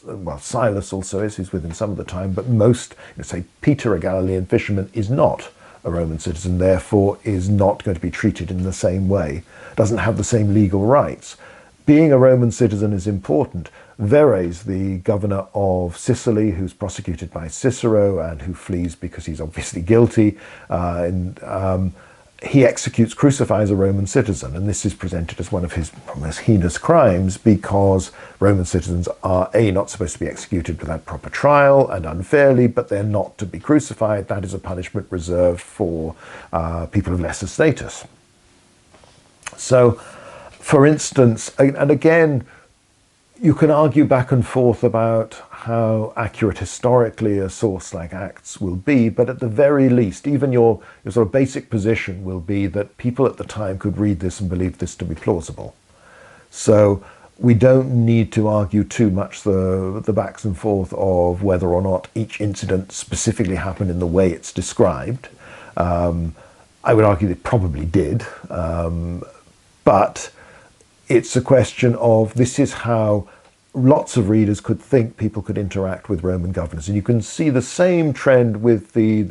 Speaker 1: well, Silas also is, who's with him some of the time, but most, say Peter, a Galilean fisherman, is not a Roman citizen, therefore is not going to be treated in the same way, doesn't have the same legal rights. Being a Roman citizen is important. Verres, the governor of Sicily, who's prosecuted by Cicero and who flees because he's obviously guilty, he executes, crucifies a Roman citizen, and this is presented as one of his most heinous crimes because Roman citizens are not supposed to be executed without proper trial and unfairly, but they're not to be crucified. That is a punishment reserved for people of lesser status. So, for instance, and again, you can argue back and forth about how accurate historically a source like Acts will be, but at the very least, even your sort of basic position will be that people at the time could read this and believe this to be plausible. So we don't need to argue too much the backs and forth of whether or not each incident specifically happened in the way it's described. I would argue it probably did, but it's a question of this is how lots of readers could think people could interact with Roman governors. And you can see the same trend with the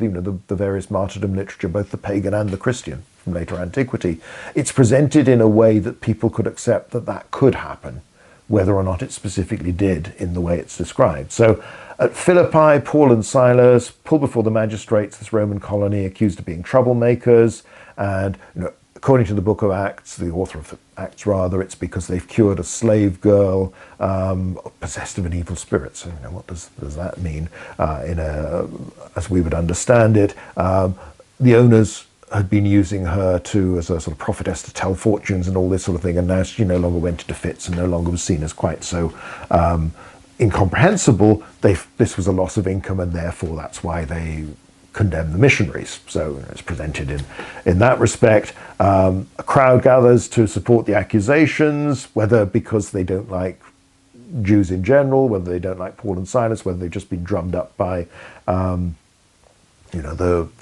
Speaker 1: various martyrdom literature, both the pagan and the Christian from later antiquity. It's presented in a way that people could accept that that could happen, whether or not it specifically did in the way it's described. So at Philippi, Paul and Silas pull before the magistrates this Roman colony accused of being troublemakers, and according to the book of Acts, the author of Acts rather, it's because they've cured a slave girl possessed of an evil spirit. So what does that mean as we would understand it? The owners had been using her as a sort of prophetess to tell fortunes and all this sort of thing, and now she no longer went into fits and no longer was seen as quite so incomprehensible. This was a loss of income, and therefore that's why they condemn the missionaries. So it's presented in that respect. A crowd gathers to support the accusations, whether because they don't like Jews in general, whether they don't like Paul and Silas, whether they've just been drummed up by the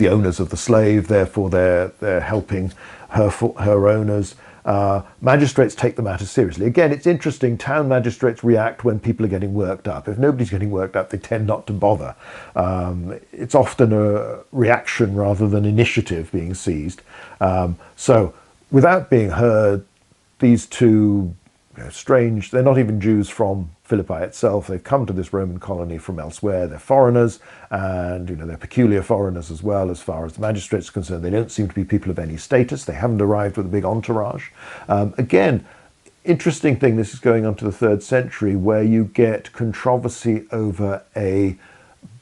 Speaker 1: owners of the slave, therefore they're helping her owners. Magistrates take the matter seriously. Again, it's interesting, town magistrates react when people are getting worked up. If nobody's getting worked up, they tend not to bother. It's often a reaction rather than initiative being seized. So without being heard, these two strange, they're not even Jews from Philippi itself. They've come to this Roman colony from elsewhere. They're foreigners, and they're peculiar foreigners as well as far as the magistrates are concerned. They don't seem to be people of any status. They haven't arrived with a big entourage. Again, interesting thing, this is going on to the 3rd century, where you get controversy over a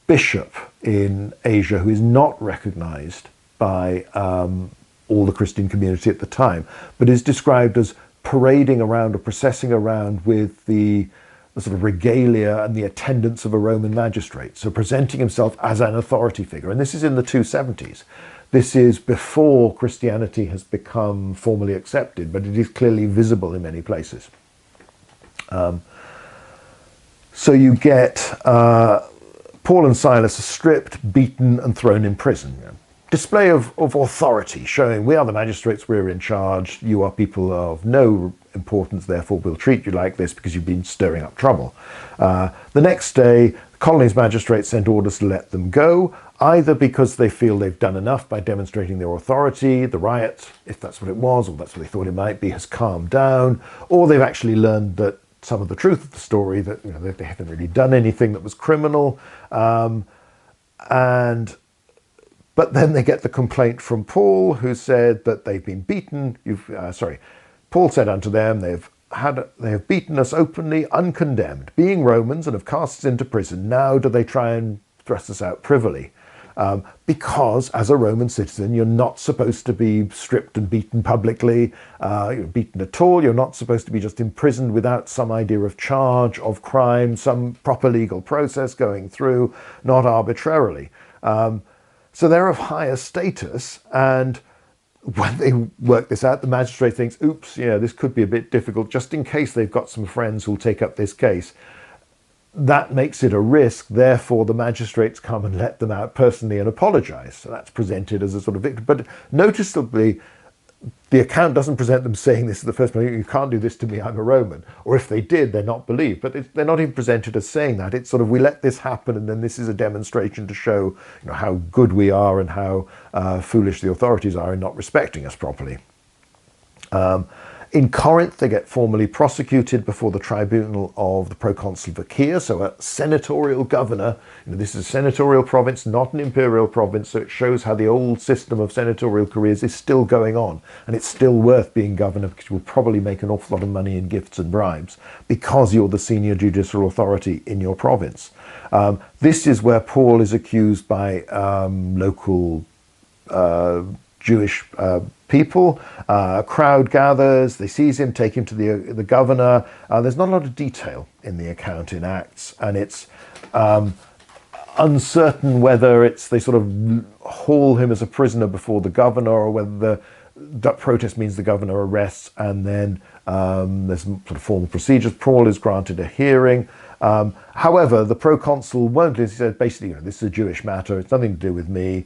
Speaker 1: bishop in Asia who is not recognized by all the Christian community at the time, but is described as parading around or processing around with the sort of regalia and the attendance of a Roman magistrate. So presenting himself as an authority figure. And this is in the 270s. This is before Christianity has become formally accepted, but it is clearly visible in many places. So you get Paul and Silas are stripped, beaten, and thrown in prison. Display of authority, showing we are the magistrates, we're in charge, you are people of no importance, therefore we'll treat you like this because you've been stirring up trouble. The next day, the colony's magistrates sent orders to let them go, either because they feel they've done enough by demonstrating their authority, the riot, if that's what it was, or that's what they thought it might be, has calmed down, or they've actually learned that some of the truth of the story, that they haven't really done anything that was criminal, but then they get the complaint from Paul, who said that they've been beaten. Paul said unto them, they have beaten us openly, uncondemned, being Romans, and have cast us into prison. Now do they try and thrust us out privily. because as a Roman citizen, you're not supposed to be stripped and beaten publicly, beaten at all. You're not supposed to be just imprisoned without some idea of charge, of crime, some proper legal process going through, not arbitrarily. So they're of higher status, and when they work this out, the magistrate thinks, oops, yeah, this could be a bit difficult, just in case they've got some friends who'll take up this case. That makes it a risk, therefore the magistrates come and let them out personally and apologise. So that's presented as a sort of victim. But noticeably, the account doesn't present them saying this in the first place, you can't do this to me, I'm a Roman. Or if they did, they're not believed. But they're not even presented as saying that. It's sort of, we let this happen, and then this is a demonstration to show, how good we are and how foolish the authorities are in not respecting us properly. In Corinth, they get formally prosecuted before the tribunal of the proconsul Vacia, so a senatorial governor. This is a senatorial province, not an imperial province, so it shows how the old system of senatorial careers is still going on, and it's still worth being governor because you will probably make an awful lot of money in gifts and bribes because you're the senior judicial authority in your province. This is where Paul is accused by local Jewish people. A crowd gathers, they seize him, take him to the governor. There's not a lot of detail in the account in Acts, and it's uncertain whether they sort of haul him as a prisoner before the governor, or whether that protest means the governor arrests, and then there's sort of formal procedures. Paul is granted a hearing. However, the proconsul won't. He said, basically, this is a Jewish matter. It's nothing to do with me.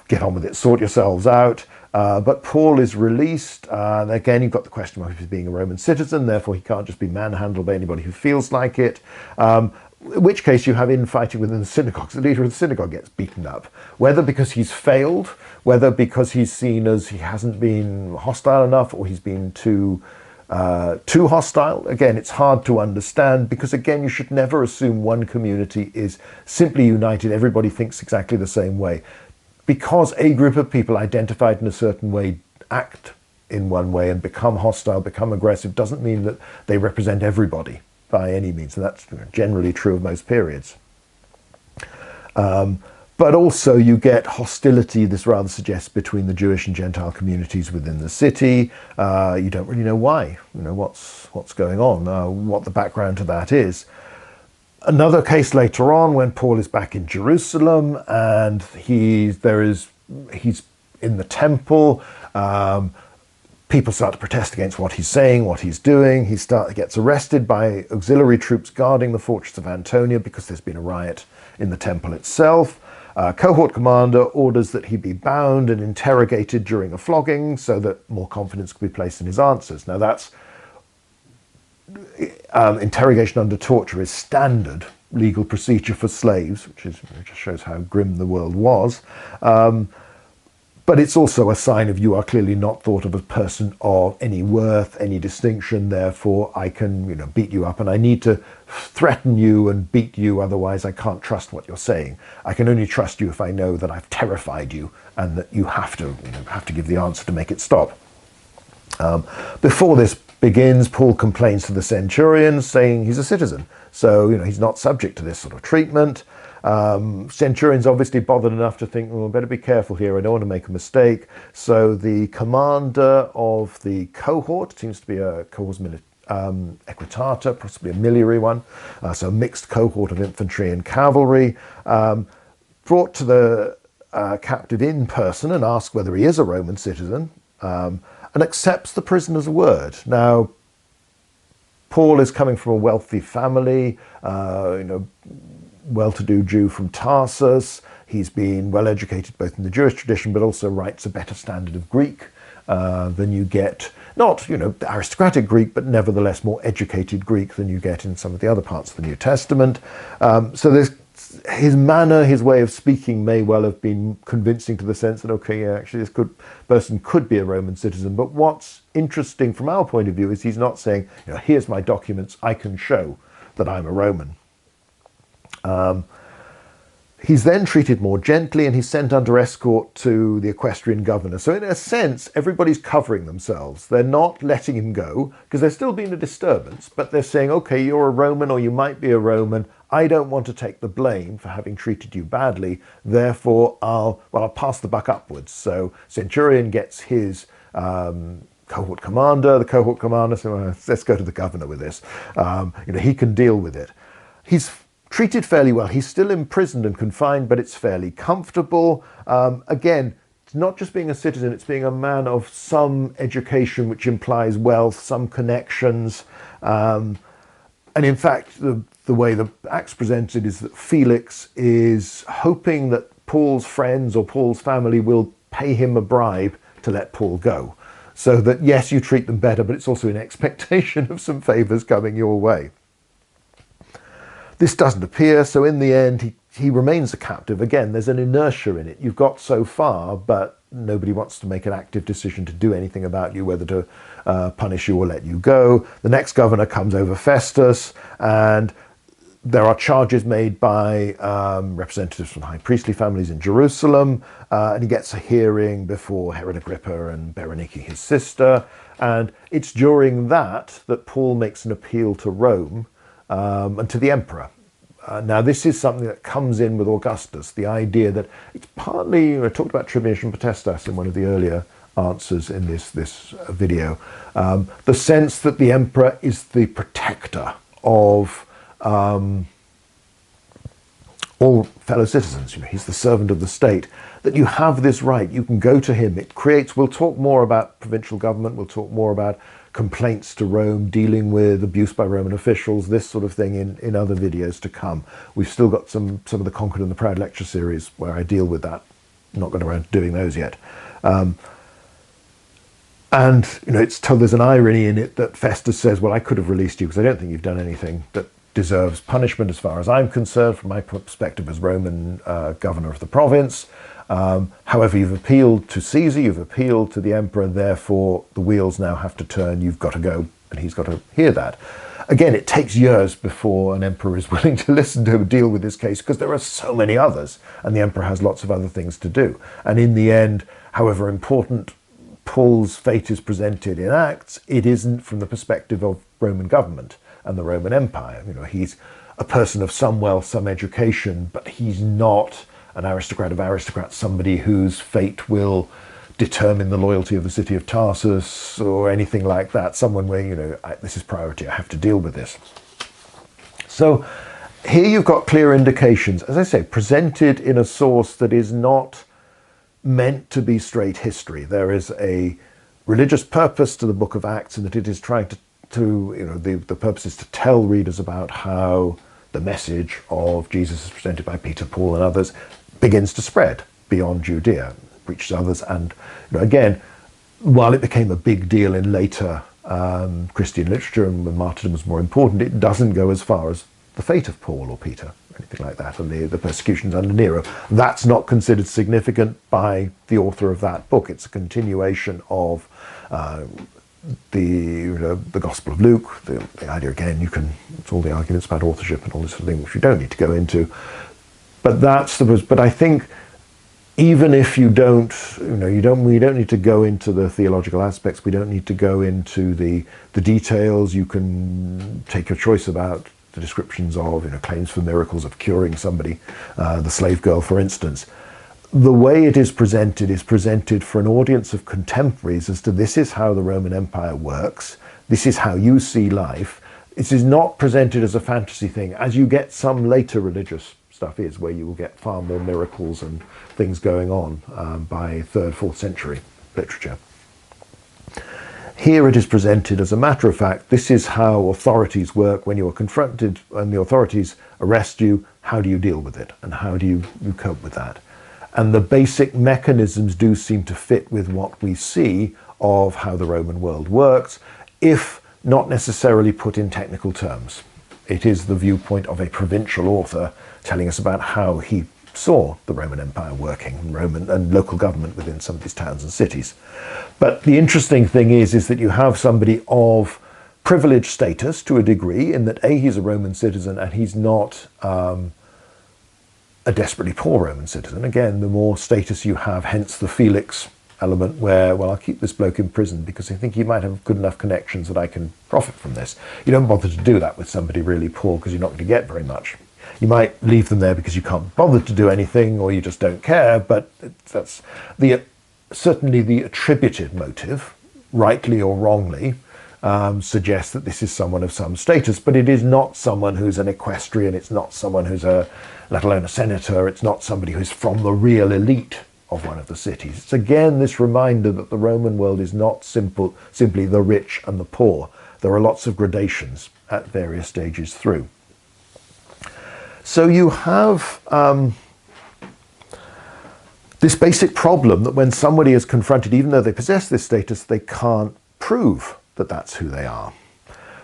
Speaker 1: Get on with it, sort yourselves out. But Paul is released. And again, you've got the question of he's being a Roman citizen, therefore he can't just be manhandled by anybody who feels like it. In which case you have infighting within the synagogues. The leader of the synagogue gets beaten up, whether because he's failed, whether because he's seen as he hasn't been hostile enough, or he's been too hostile. Again, it's hard to understand, because again, you should never assume one community is simply united, everybody thinks exactly the same way. Because a group of people identified in a certain way act in one way and become hostile, become aggressive, doesn't mean that they represent everybody by any means. And that's generally true of most periods. But also you get hostility, this rather suggests, between the Jewish and Gentile communities within the city. You don't really know why, what's going on, what the background to that is. Another case later on, when Paul is back in Jerusalem and he's in the temple, people start to protest against what he's saying, what he's doing. He gets arrested by auxiliary troops guarding the fortress of Antonia because there's been a riot in the temple itself. Cohort commander orders that he be bound and interrogated during a flogging so that more confidence can be placed in his answers. Now that's interrogation under torture is standard legal procedure for slaves, which just shows how grim the world was. But it's also a sign of you are clearly not thought of as a person of any worth, any distinction, therefore I can beat you up, and I need to threaten you and beat you, otherwise I can't trust what you're saying. I can only trust you if I know that I've terrified you and that you have to give the answer to make it stop. Before this begins, Paul complains to the centurion, saying he's a citizen, so he's not subject to this sort of treatment. Centurion's obviously bothered enough to think, well, better be careful here, I don't want to make a mistake. So the commander of the cohort, seems to be a cohors equitata, possibly a miliary one, so a mixed cohort of infantry and cavalry, brought to the captive in person and asked whether he is a Roman citizen, and accepts the prisoner's word. Now, Paul is coming from a wealthy family, well-to-do Jew from Tarsus. He's been well educated both in the Jewish tradition, but also writes a better standard of Greek than you get, not aristocratic Greek, but nevertheless more educated Greek than you get in some of the other parts of the New Testament. So there's his manner, his way of speaking may well have been convincing to the sense that, okay, yeah, actually this person could be a Roman citizen. But what's interesting from our point of view is he's not saying, here's my documents, I can show that I'm a Roman. He's then treated more gently and he's sent under escort to the equestrian governor. So in a sense, everybody's covering themselves. They're not letting him go because there's still been a disturbance, but they're saying, okay, you're a Roman or you might be a Roman. I don't want to take the blame for having treated you badly. Therefore, I'll pass the buck upwards. So Centurion gets his cohort commander. The cohort commander says, well, let's go to the governor with this. He can deal with it. He's treated fairly well. He's still imprisoned and confined, but it's fairly comfortable. Again, it's not just being a citizen, it's being a man of some education, which implies wealth, some connections. And in fact, the way the act's presented is that Felix is hoping that Paul's friends or Paul's family will pay him a bribe to let Paul go. So that, yes, you treat them better, but it's also an expectation of some favours coming your way. This doesn't appear, so in the end, he remains a captive. Again, there's an inertia in it. You've got so far, but nobody wants to make an active decision to do anything about you, whether to punish you or let you go. The next governor comes over, Festus, and there are charges made by representatives from high priestly families in Jerusalem, and he gets a hearing before Herod Agrippa and Berenike, his sister. And it's during that Paul makes an appeal to Rome and to the emperor. Now, this is something that comes in with Augustus, the idea that it's partly, I talked about tribunation potestas in one of the earlier answers in this video, the sense that the emperor is the protector of all fellow citizens. He's the servant of the state, that you have this right, you can go to him. It creates, we'll talk more about provincial government, we'll talk more about complaints to Rome, dealing with abuse by Roman officials, this sort of thing in other videos to come. We've still got some of the Conquered and the Proud lecture series where I deal with that. I'm not going around to doing those yet. And it's told, there's an irony in it that Festus says, well, I could have released you because I don't think you've done anything that deserves punishment as far as I'm concerned, from my perspective as Roman governor of the province. However, you've appealed to Caesar, you've appealed to the emperor, therefore the wheels now have to turn, you've got to go, and he's got to hear that. Again, it takes years before an emperor is willing to listen to deal with this case, because there are so many others, and the emperor has lots of other things to do. And in the end, however important Paul's fate is presented in Acts, it isn't from the perspective of Roman government and the Roman Empire. He's a person of some wealth, some education, but he's not an aristocrat of aristocrats, somebody whose fate will determine the loyalty of the city of Tarsus or anything like that. Someone where, this is priority, I have to deal with this. So here you've got clear indications, as I say, presented in a source that is not meant to be straight history. There is a religious purpose to the book of Acts, in that it is trying the purpose is to tell readers about how the message of Jesus is presented by Peter, Paul and others begins to spread beyond Judea, reaches others. And again, while it became a big deal in later Christian literature and when martyrdom was more important, it doesn't go as far as the fate of Paul or Peter, or anything like that, and the persecutions under Nero. That's not considered significant by the author of that book. It's a continuation of the Gospel of Luke. The idea, again, it's all the arguments about authorship and all this sort of thing, which we don't need to go into. But but I think even if you don't, we don't need to go into the theological aspects. We don't need to go into the details. You can take your choice about the descriptions of, claims for miracles of curing somebody, the slave girl, for instance. The way it is presented for an audience of contemporaries as to this is how the Roman Empire works, this is how you see life. It is not presented as a fantasy thing, as you get some later religious stuff is, where you will get far more miracles and things going on by 3rd, 4th century literature. Here it is presented as a matter of fact, this is how authorities work when you are confronted and the authorities arrest you, how do you deal with it and how do you cope with that? And the basic mechanisms do seem to fit with what we see of how the Roman world works, if not necessarily put in technical terms. It is the viewpoint of a provincial author telling us about how he saw the Roman Empire working, Roman and local government within some of these towns and cities. But the interesting thing is that you have somebody of privileged status to a degree, in that A, he's a Roman citizen and he's not a desperately poor Roman citizen, again, the more status you have, hence the Felix element where, well, I'll keep this bloke in prison because I think he might have good enough connections that I can profit from this. You don't bother to do that with somebody really poor because you're not going to get very much. You might leave them there because you can't bother to do anything or you just don't care, but that's certainly the attributed motive, rightly or wrongly, suggests that this is someone of some status, but it is not someone who's an equestrian, it's not someone who's let alone a senator, it's not somebody who's from the real elite of one of the cities. It's again this reminder that the Roman world is not simply the rich and the poor. There are lots of gradations at various stages through. So you have this basic problem that when somebody is confronted, even though they possess this status, they can't prove that that's who they are.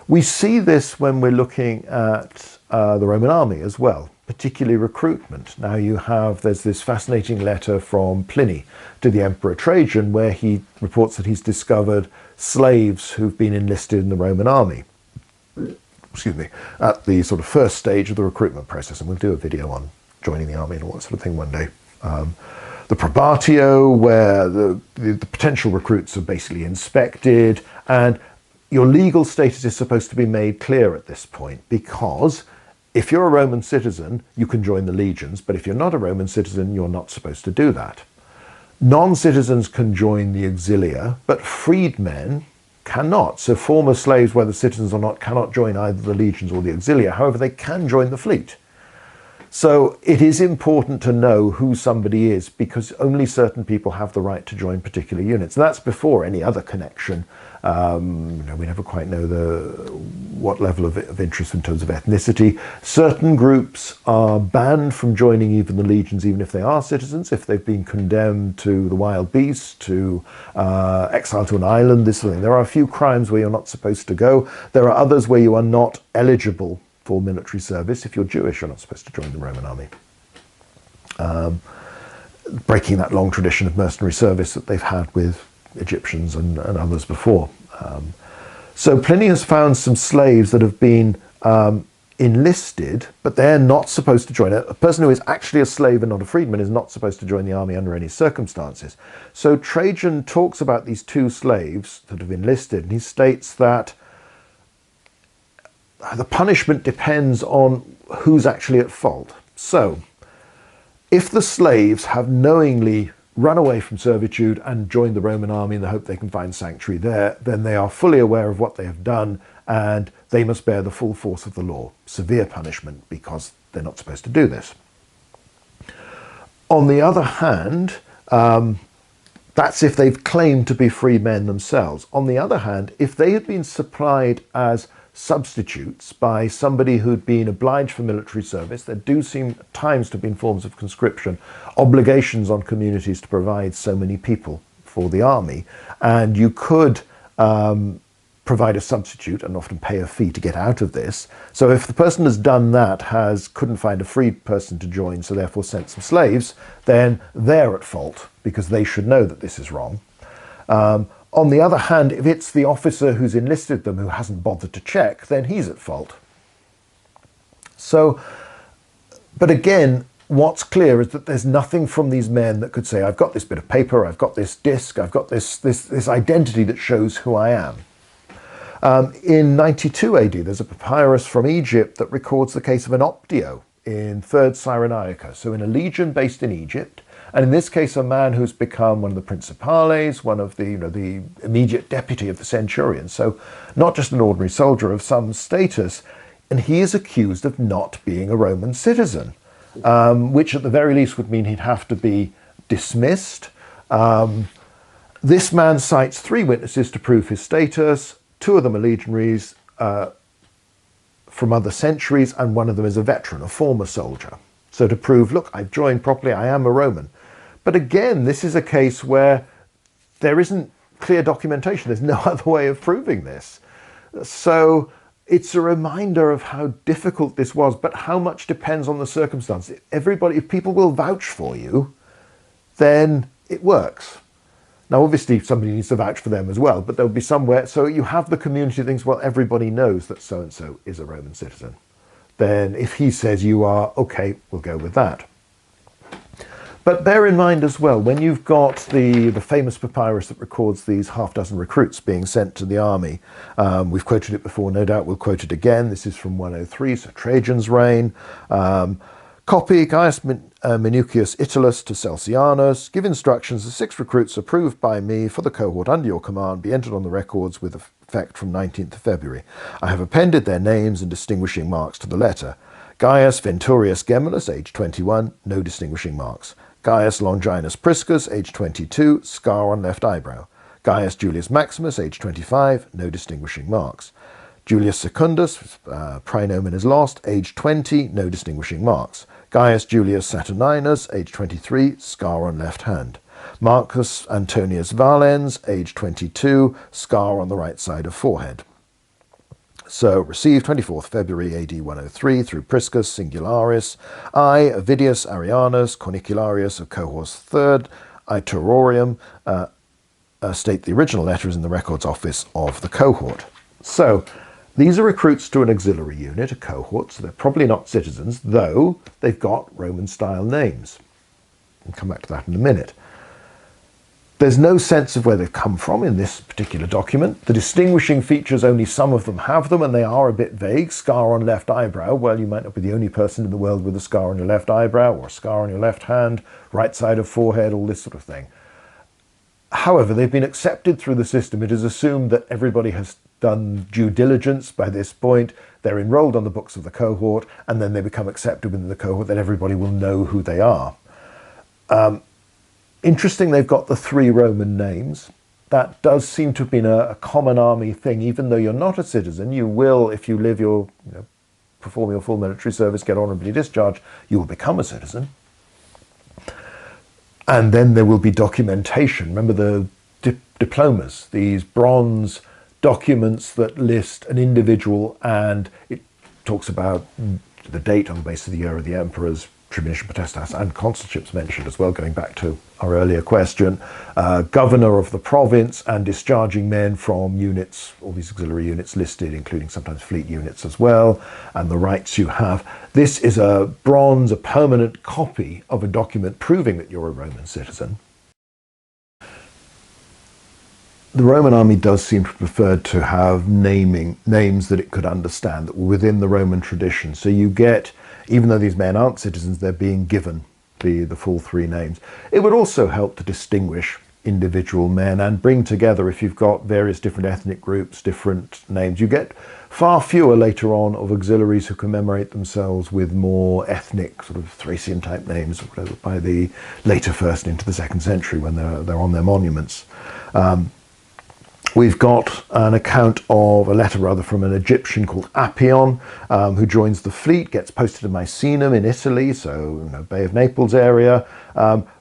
Speaker 1: We see this when we're looking at the Roman army as well, particularly recruitment. Now there's this fascinating letter from Pliny to the Emperor Trajan where he reports that he's discovered slaves who've been enlisted in the Roman army, at the sort of first stage of the recruitment process. And we'll do a video on joining the army and all that sort of thing one day. The probatio, where the potential recruits are basically inspected, and your legal status is supposed to be made clear at this point, because if you're a Roman citizen, you can join the legions, but if you're not a Roman citizen, you're not supposed to do that. Non-citizens can join the auxilia, but freedmen cannot. So former slaves, whether citizens or not, cannot join either the legions or the auxilia. However, they can join the fleet. So it is important to know who somebody is because only certain people have the right to join particular units. And that's before any other connection. We never quite know what level of interest in terms of ethnicity. Certain groups are banned from joining even the legions, even if they are citizens, if they've been condemned to the wild beasts, to exile to an island, this sort of thing. There are a few crimes where you're not supposed to go. There are others where you are not eligible for military service. If you're Jewish, you're not supposed to join the Roman army. Breaking that long tradition of mercenary service that they've had with Egyptians and others before. So Pliny has found some slaves that have been enlisted, but they're not supposed to join. A person who is actually a slave and not a freedman is not supposed to join the army under any circumstances. So Trajan talks about these two slaves that have enlisted, and he states that the punishment depends on who's actually at fault. So if the slaves have knowingly run away from servitude and joined the Roman army in the hope they can find sanctuary there, then they are fully aware of what they have done and they must bear the full force of the law. Severe punishment because they're not supposed to do this. On the other hand, that's if they've claimed to be free men themselves. On the other hand, if they had been supplied as substitutes by somebody who'd been obliged for military service, there do seem at times to have been forms of conscription, obligations on communities to provide so many people for the army, and you could provide a substitute and often pay a fee to get out of this. So if the person has done that, couldn't find a free person to join, so therefore sent some slaves, then they're at fault because they should know that this is wrong. On the other hand, if it's the officer who's enlisted them who hasn't bothered to check, then he's at fault. So, but again, what's clear is that there's nothing from these men that could say, I've got this bit of paper, I've got this disc, I've got this identity that shows who I am. In 92 AD, there's a papyrus from Egypt that records the case of an optio in 3rd Cyrenaica, so in a legion based in Egypt. And in this case, a man who's become one of the principales, one of the immediate deputy of the centurion. So not just an ordinary soldier of some status. And he is accused of not being a Roman citizen, which at the very least would mean he'd have to be dismissed. This man cites 3 witnesses to prove his status. 2 of them are legionaries from other centuries, and one of them is a veteran, a former soldier. So to prove, look, I've joined properly, I am a Roman. But again, this is a case where there isn't clear documentation. There's no other way of proving this. So it's a reminder of how difficult this was, but how much depends on the circumstance. If people will vouch for you, then it works. Now, obviously, somebody needs to vouch for them as well, but there'll be somewhere. So you have the community that thinks, well, everybody knows that so-and-so is a Roman citizen. Then if he says you are, okay, we'll go with that. But bear in mind as well, when you've got the famous papyrus that records these half-dozen recruits being sent to the army, we've quoted it before, no doubt we'll quote it again. This is from 103, so Trajan's reign. Copy, Gaius Minucius Italus to Celsianus. Give instructions, the 6 recruits approved by me for the cohort under your command be entered on the records with effect from 19th of February. I have appended their names and distinguishing marks to the letter. Gaius Venturius Gemellus, age 21, no distinguishing marks. Gaius Longinus Priscus, age 22, scar on left eyebrow. Gaius Julius Maximus, age 25, no distinguishing marks. Julius Secundus, praenomen is lost, age 20, no distinguishing marks. Gaius Julius Saturninus, age 23, scar on left hand. Marcus Antonius Valens, age 22, scar on the right side of forehead. So, received 24th February AD 103 through Priscus Singularis. I, Ovidius Arianus Cornicularius of Cohors III, Iterorium, state the original letter is in the records office of the cohort. So, these are recruits to an auxiliary unit, a cohort, so they're probably not citizens, though they've got Roman-style names. I'll come back to that in a minute. There's no sense of where they've come from in this particular document. The distinguishing features, only some of them have them, and they are a bit vague. Scar on left eyebrow. Well, you might not be the only person in the world with a scar on your left eyebrow, or a scar on your left hand, right side of forehead, all this sort of thing. However, they've been accepted through the system. It is assumed that everybody has done due diligence by this point. They're enrolled on the books of the cohort, and then they become accepted within the cohort, that everybody will know who they are. Interesting, they've got the 3 Roman names. That does seem to have been a common army thing. Even though you're not a citizen, you will, if you live your, perform your full military service, get honourably discharged, you will become a citizen. And then there will be documentation. Remember the diplomas, these bronze documents that list an individual, and it talks about the date on the basis of the year of the emperor's tribunician potestas, and consulships mentioned as well, going back to our earlier question. Governor of the province and discharging men from units, all these auxiliary units listed, including sometimes fleet units as well, and the rights you have. This is a bronze, a permanent copy of a document proving that you're a Roman citizen. The Roman army does seem to prefer to have names that it could understand, that were within the Roman tradition. So you get, even though these men aren't citizens, they're being given the full 3 names. It would also help to distinguish individual men and bring together, if you've got various different ethnic groups, different names. You get far fewer later on of auxiliaries who commemorate themselves with more ethnic, sort of Thracian type names by the later 1st into the 2nd century when they're on their monuments. We've got an account of a letter rather from an Egyptian called Appion, who joins the fleet, gets posted to Misenum in Italy, so Bay of Naples area,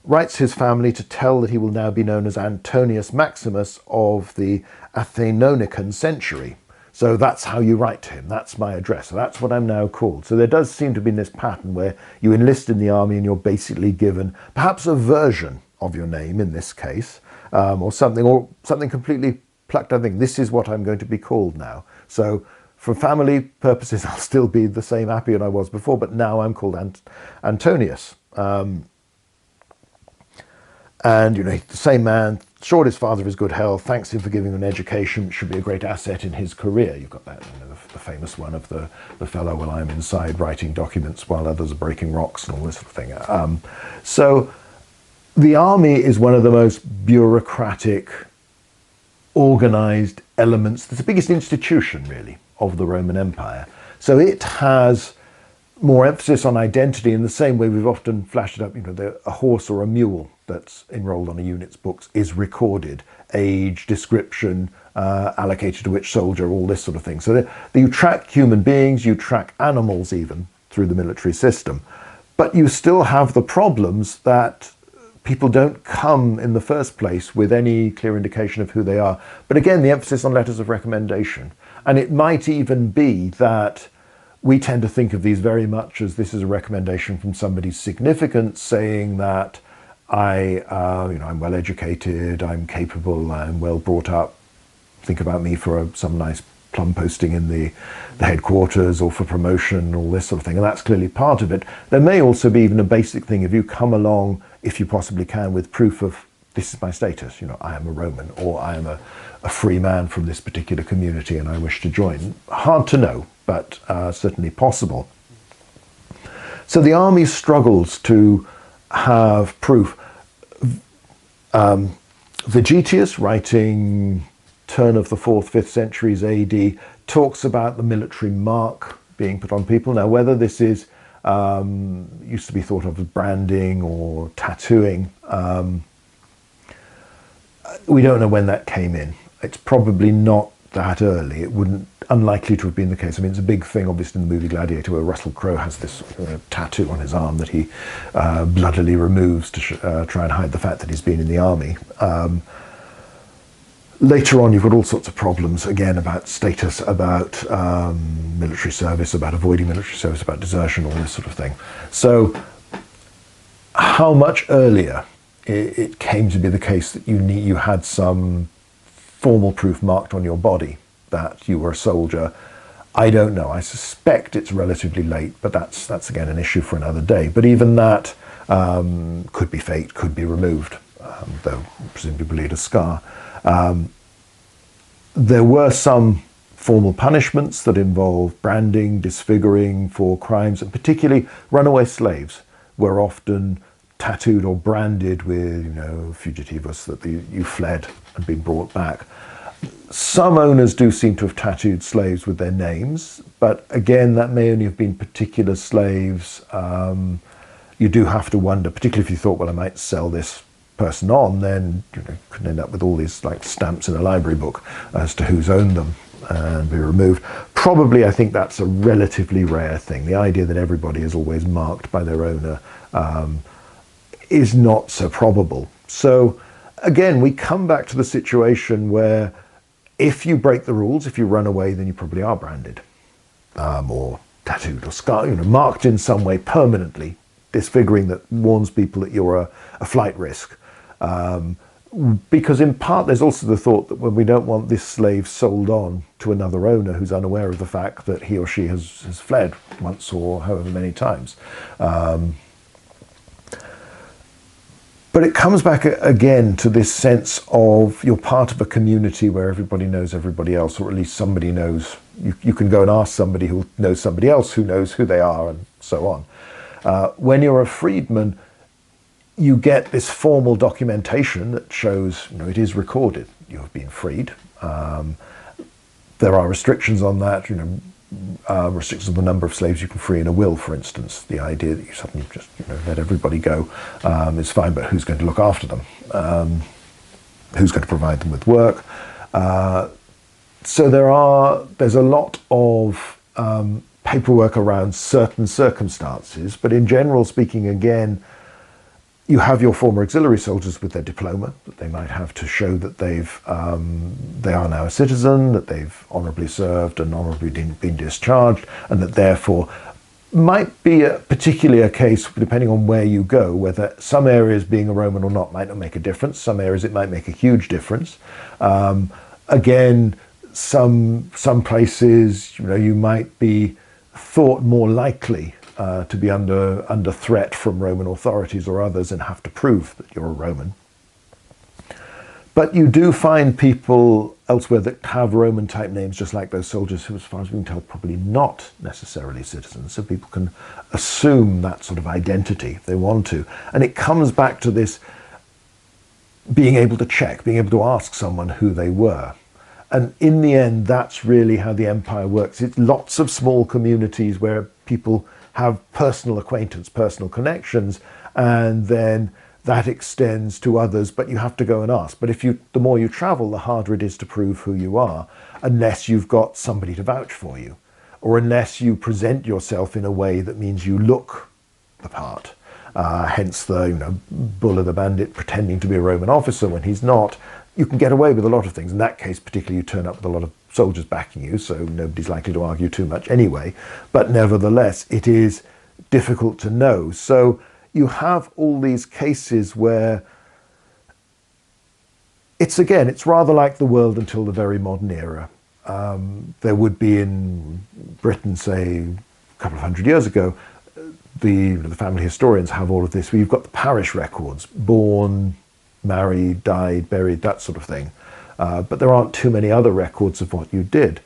Speaker 1: writes his family to tell that he will now be known as Antonius Maximus of the Athenonican century. So that's how you write to him. That's my address. So that's what I'm now called. So there does seem to be this pattern where you enlist in the army and you're basically given perhaps a version of your name in this case, or something completely plucked. I think this is what I'm going to be called now. So for family purposes, I'll still be the same Appian I was before, but now I'm called Antonius. And, the same man, assured his father of his good health, thanks him for giving him an education, which should be a great asset in his career. You've got that, the famous one of the fellow, well, I'm inside writing documents while others are breaking rocks and all this sort of thing. So the army is one of the most bureaucratic, organized elements. It's the biggest institution, really, of the Roman Empire. So it has more emphasis on identity in the same way we've often flashed it up. A horse or a mule that's enrolled on a unit's books is recorded, age, description, allocated to which soldier, all this sort of thing. So you track human beings, you track animals even through the military system, but you still have the problems that people don't come in the first place with any clear indication of who they are. But again, the emphasis on letters of recommendation. And it might even be that we tend to think of these very much as this is a recommendation from somebody significant saying that I'm well educated, I'm capable, I'm well brought up, think about me for some nice plum posting in the headquarters or for promotion, all this sort of thing, and that's clearly part of it. There may also be even a basic thing, if you come along, if you possibly can, with proof of this is my status, you know, I am a Roman, or I am a free man from this particular community and I wish to join. Hard to know, but certainly possible. So the army struggles to have proof. Vegetius, writing turn of the 4th, 5th centuries AD, talks about the military mark being put on people. Now, whether this is used to be thought of as branding or tattooing, we don't know when that came in. It's probably not that early. It wouldn't, unlikely to have been the case. I mean, it's a big thing, obviously, in the movie Gladiator, where Russell Crowe has this tattoo on his arm that he bloodily removes to try and hide the fact that he's been in the army. Later on, you've got all sorts of problems, again, about status, about military service, about avoiding military service, about desertion, all this sort of thing. So how much earlier it came to be the case that you had some formal proof marked on your body that you were a soldier, I don't know. I suspect it's relatively late, but that's again an issue for another day. But even that could be faked, could be removed, though presumably leave a scar. There were some formal punishments that involved branding, disfiguring for crimes, and particularly runaway slaves were often tattooed or branded with, you know, fugitivus, that you fled and been brought back. Some owners do seem to have tattooed slaves with their names, but again, that may only have been particular slaves. You do have to wonder, particularly if you thought, well, I might sell this person on, then you know, could end up with all these like stamps in a library book as to who's owned them and be removed. Probably, I think that's a relatively rare thing. The idea that everybody is always marked by their owner is not so probable. So again, we come back to the situation where if you break the rules, if you run away, then you probably are branded or tattooed or scarred, you know, marked in some way permanently, disfiguring that warns people that you're a flight risk. Because in part, there's also the thought that when we don't want this slave sold on to another owner who's unaware of the fact that he or she has fled once or however many times. But it comes back again to this sense of you're part of a community where everybody knows everybody else, or at least somebody knows. You can go and ask somebody who knows somebody else who knows who they are, and so on. When you're a freedman, you get this formal documentation that shows, you know, it is recorded. You have been freed. There are restrictions on that, you know, restrictions on the number of slaves you can free in a will, for instance. The idea that you suddenly just, you know, let everybody go is fine, but who's going to look after them? Who's going to provide them with work? So there's a lot of paperwork around certain circumstances, but in general speaking, again, you have your former auxiliary soldiers with their diploma that they might have to show that they are now a citizen, that they've honourably served and honourably been discharged, and that therefore might be particularly a case, depending on where you go, whether some areas being a Roman or not might not make a difference. Some areas it might make a huge difference. Again, some places, you know, you might be thought more likely to be under threat from Roman authorities or others and have to prove that you're a Roman. But you do find people elsewhere that have Roman type names, just like those soldiers who, as far as we can tell, probably not necessarily citizens. So people can assume that sort of identity if they want to. And it comes back to this being able to check, being able to ask someone who they were. And in the end, that's really how the empire works. It's lots of small communities where people have personal acquaintance, personal connections, and then that extends to others, but you have to go and ask. But the more you travel, the harder it is to prove who you are, unless you've got somebody to vouch for you, or unless you present yourself in a way that means you look the part. Hence the, you know, Bull of the Bandit pretending to be a Roman officer when he's not. You can get away with a lot of things. In that case, particularly, you turn up with a lot of soldiers backing you, so nobody's likely to argue too much anyway. But nevertheless, it is difficult to know. So you have all these cases where it's rather like the world until the very modern era. there would be in Britain, say, a couple of hundred years ago. The family historians have all of this, where you've got the parish records, born, married, died, buried, that sort of thing. But there aren't too many other records of what you did.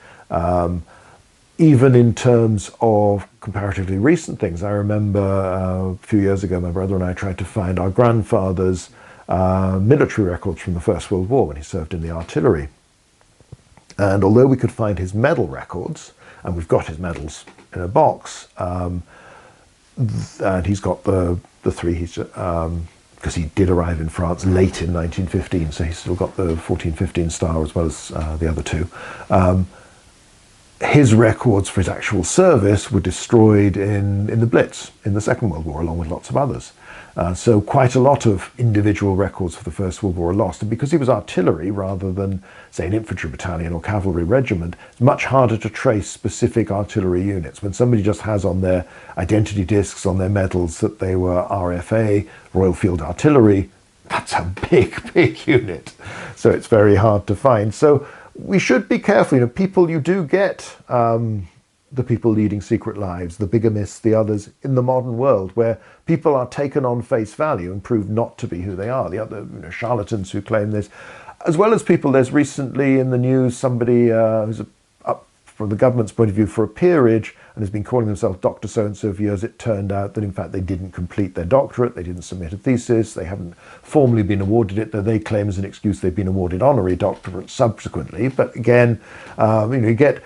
Speaker 1: Even in terms of comparatively recent things, I remember a few years ago, my brother and I tried to find our grandfather's military records from the First World War when he served in the artillery. And although we could find his medal records, and we've got his medals in a box, and he's got the three, because he did arrive in France late in 1915, so he's still got the 14-15 star as well as the other two. His records for his actual service were destroyed in the Blitz in the Second World War, along with lots of others. So quite a lot of individual records for the First World War are lost. And because he was artillery rather than, say, an infantry battalion or cavalry regiment, it's much harder to trace specific artillery units. When somebody just has on their identity discs, on their medals, that they were RFA, Royal Field Artillery, that's a big, big unit. So it's very hard to find. So we should be careful. You know, people, you do get the people leading secret lives, the bigamists, the others in the modern world, where people are taken on face value and proved not to be who they are. The other, charlatans who claim this, as well as people. There's recently in the news somebody who's up from the government's point of view for a peerage and has been calling themselves Dr. So-and-so for years. It turned out that in fact they didn't complete their doctorate, they didn't submit a thesis, they haven't formally been awarded it, though they claim as an excuse they've been awarded honorary doctorates subsequently. But again, you get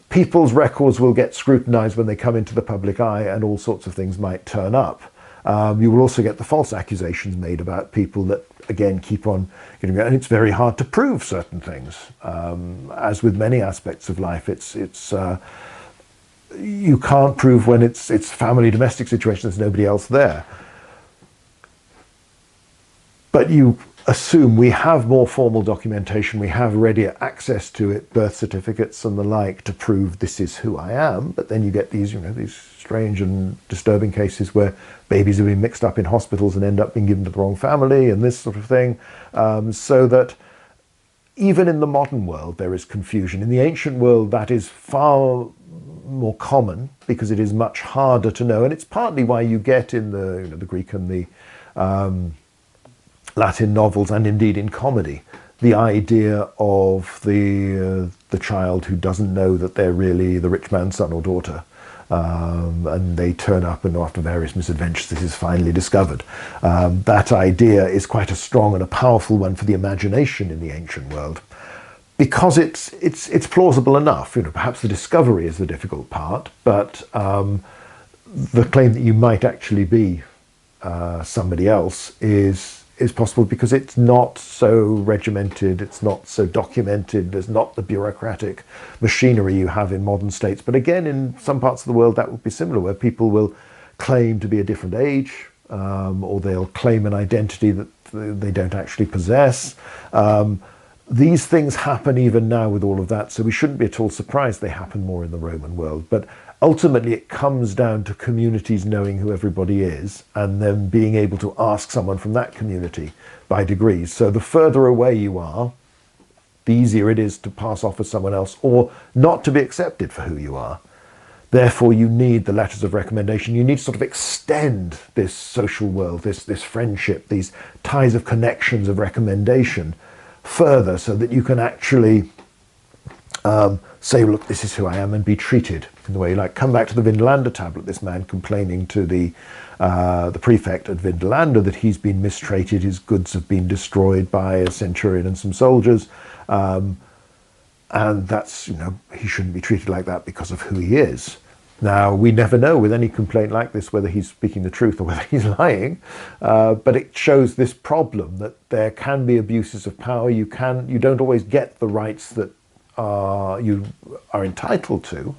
Speaker 1: people's records will get scrutinized when they come into the public eye, and all sorts of things might turn up. You will also get the false accusations made about people that, again, keep on getting, and it's very hard to prove certain things. As with many aspects of life, it's you can't prove when it's family, domestic situation, there's nobody else there. But you assume we have more formal documentation, we have readier access to it, birth certificates and the like, to prove this is who I am. But then you get these, these strange and disturbing cases where babies have been mixed up in hospitals and end up being given to the wrong family and this sort of thing. So that even in the modern world, there is confusion. In the ancient world, that is far more common because it is much harder to know. And it's partly why you get in the, the Greek and the Latin novels, and indeed in comedy, the idea of the child who doesn't know that they're really the rich man's son or daughter, and they turn up, and after various misadventures it is finally discovered. That idea is quite a strong and a powerful one for the imagination in the ancient world, because it's plausible enough. Perhaps the discovery is the difficult part, but the claim that you might actually be somebody else is possible because it's not so regimented, it's not so documented, there's not the bureaucratic machinery you have in modern states. But again, in some parts of the world that would be similar, where people will claim to be a different age, or they'll claim an identity that they don't actually possess. These things happen even now with all of that, so we shouldn't be at all surprised they happen more in the Roman world. But ultimately, it comes down to communities knowing who everybody is and then being able to ask someone from that community by degrees. So the further away you are, the easier it is to pass off as someone else or not to be accepted for who you are. Therefore, you need the letters of recommendation. You need to sort of extend this social world, this friendship, these ties of connections of recommendation further, so that you can actually say, look, this is who I am, and be treated in the way you like. Come back to the Vindolanda tablet, this man complaining to the prefect at Vindolanda that he's been mistreated, his goods have been destroyed by a centurion and some soldiers, and that's, he shouldn't be treated like that because of who he is. Now, we never know with any complaint like this whether he's speaking the truth or whether he's lying, but it shows this problem that there can be abuses of power. You don't always get the rights that you are entitled to.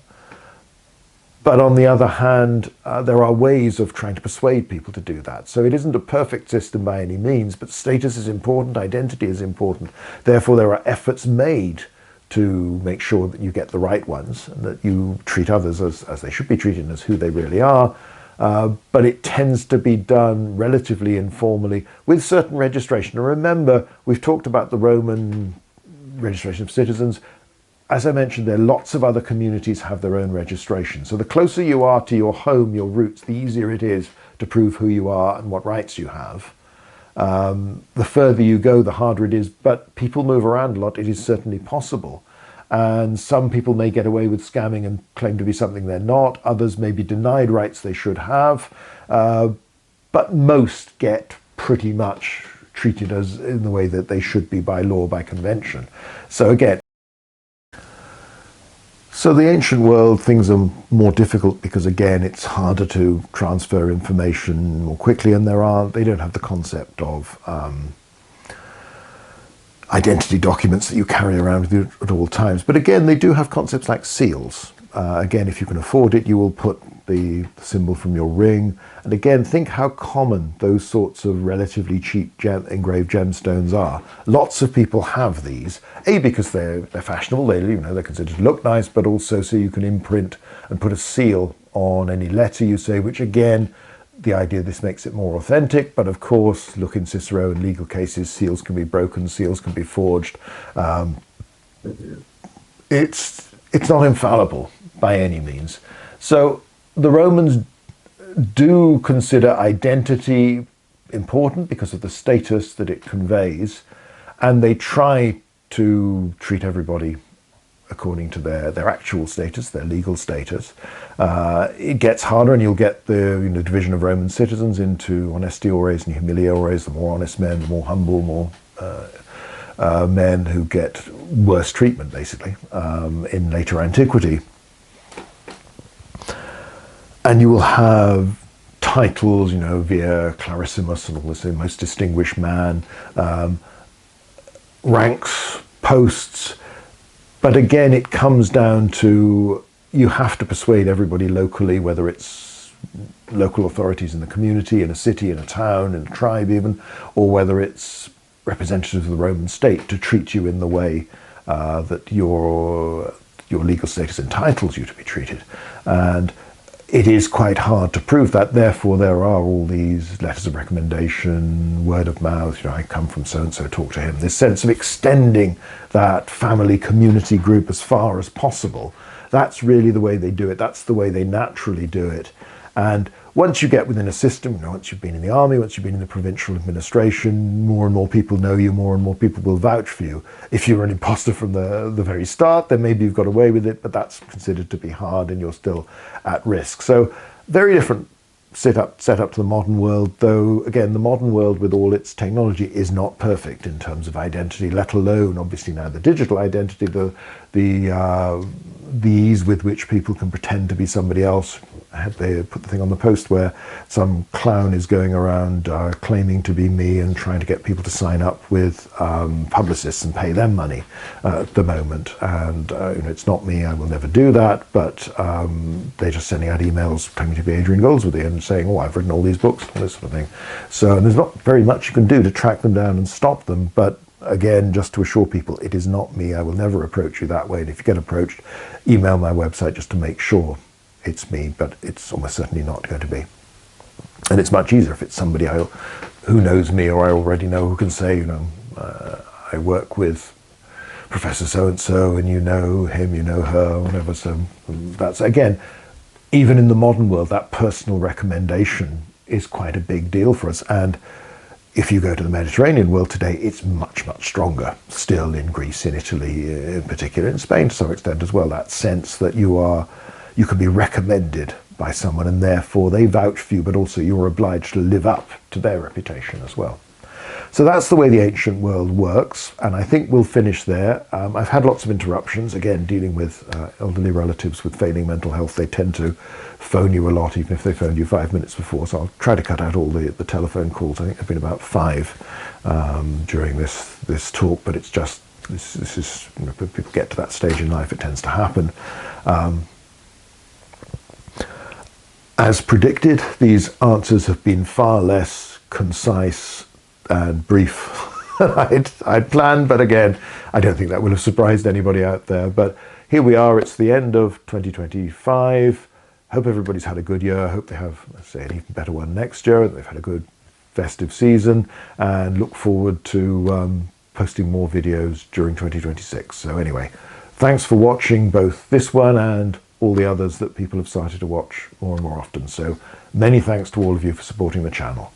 Speaker 1: But on the other hand, there are ways of trying to persuade people to do that. So it isn't a perfect system by any means, but status is important, identity is important. Therefore, there are efforts made to make sure that you get the right ones and that you treat others as they should be treated, as who they really are. But it tends to be done relatively informally with certain registration. And remember, we've talked about the Roman registration of citizens. as I mentioned, there are lots of other communities have their own registration. So the closer you are to your home, your roots, the easier it is to prove who you are and what rights you have. The further you go, the harder it is, but people move around a lot. It is certainly possible. And some people may get away with scamming and claim to be something they're not. Others may be denied rights they should have. But most get pretty much treated as in the way that they should be by law, by convention. So again, so the ancient world, things are more difficult because, again, it's harder to transfer information more quickly, and they don't have the concept of identity documents that you carry around with you at all times. But again, they do have concepts like seals. Again, if you can afford it, you will put the symbol from your ring. And again, think how common those sorts of relatively cheap engraved gemstones are. Lots of people have these, A, because they're fashionable, they're considered to look nice, but also so you can imprint and put a seal on any letter you say, which again, the idea this makes it more authentic, but of course, look in Cicero in legal cases, seals can be broken, seals can be forged. It's not infallible by any means. So the Romans do consider identity important because of the status that it conveys, and they try to treat everybody according to their actual status, their legal status. It gets harder, and you'll get the division of Roman citizens into honestiores and humiliores, the more honest men, the more humble, more men who get worse treatment, basically, in later antiquity. And you will have titles, Vir Clarissimus and all this, most distinguished man, ranks, posts. But again, it comes down to you have to persuade everybody locally, whether it's local authorities in the community, in a city, in a town, in a tribe even, or whether it's representatives of the Roman state to treat you in the way that your legal status entitles you to be treated. And it is quite hard to prove that. Therefore, there are all these letters of recommendation, word of mouth, I come from so-and-so, talk to him. This sense of extending that family community group as far as possible. That's really the way they do it. That's the way they naturally do it. And once you get within a system, once you've been in the army, once you've been in the provincial administration, more and more people know you, more and more people will vouch for you. If you're an imposter from the very start, then maybe you've got away with it, but that's considered to be hard and you're still at risk. So very different set up to the modern world, though again, the modern world with all its technology is not perfect in terms of identity, let alone obviously now the digital identity, the ease with which people can pretend to be somebody else. They put the thing on the post where some clown is going around claiming to be me and trying to get people to sign up with publicists and pay them money at the moment. And it's not me, I will never do that, but they're just sending out emails claiming to be Adrian Goldsworthy and saying, oh, I've written all these books and this sort of thing. So there's not very much you can do to track them down and stop them, but again, just to assure people, it is not me, I will never approach you that way. And if you get approached, email my website just to make sure it's me, but it's almost certainly not going to be. And it's much easier if it's somebody who knows me or I already know, who can say, I work with Professor so-and-so and you know him, you know her, whatever. So that's, again, even in the modern world, that personal recommendation is quite a big deal for us. And if you go to the Mediterranean world today, it's much, much stronger still in Greece, in Italy, in particular, in Spain to some extent as well, that sense that you can be recommended by someone and therefore they vouch for you, but also you're obliged to live up to their reputation as well. So that's the way the ancient world works, and I think we'll finish there. I've had lots of interruptions, again, dealing with elderly relatives with failing mental health. They tend to phone you a lot, even if they phoned you 5 minutes before, so I'll try to cut out all the telephone calls. I think there have been about 5 during this talk, but it's just, this is, people get to that stage in life, it tends to happen. As predicted, these answers have been far less concise and brief than I'd planned, but again, I don't think that will have surprised anybody out there. But here we are, it's the end of 2025. Hope everybody's had a good year. I hope they have, let's say, an even better one next year. They've had a good festive season, and look forward to posting more videos during 2026. So anyway, Thanks for watching both this one and all the others that people have started to watch more and more often. So many thanks to all of you for supporting the channel.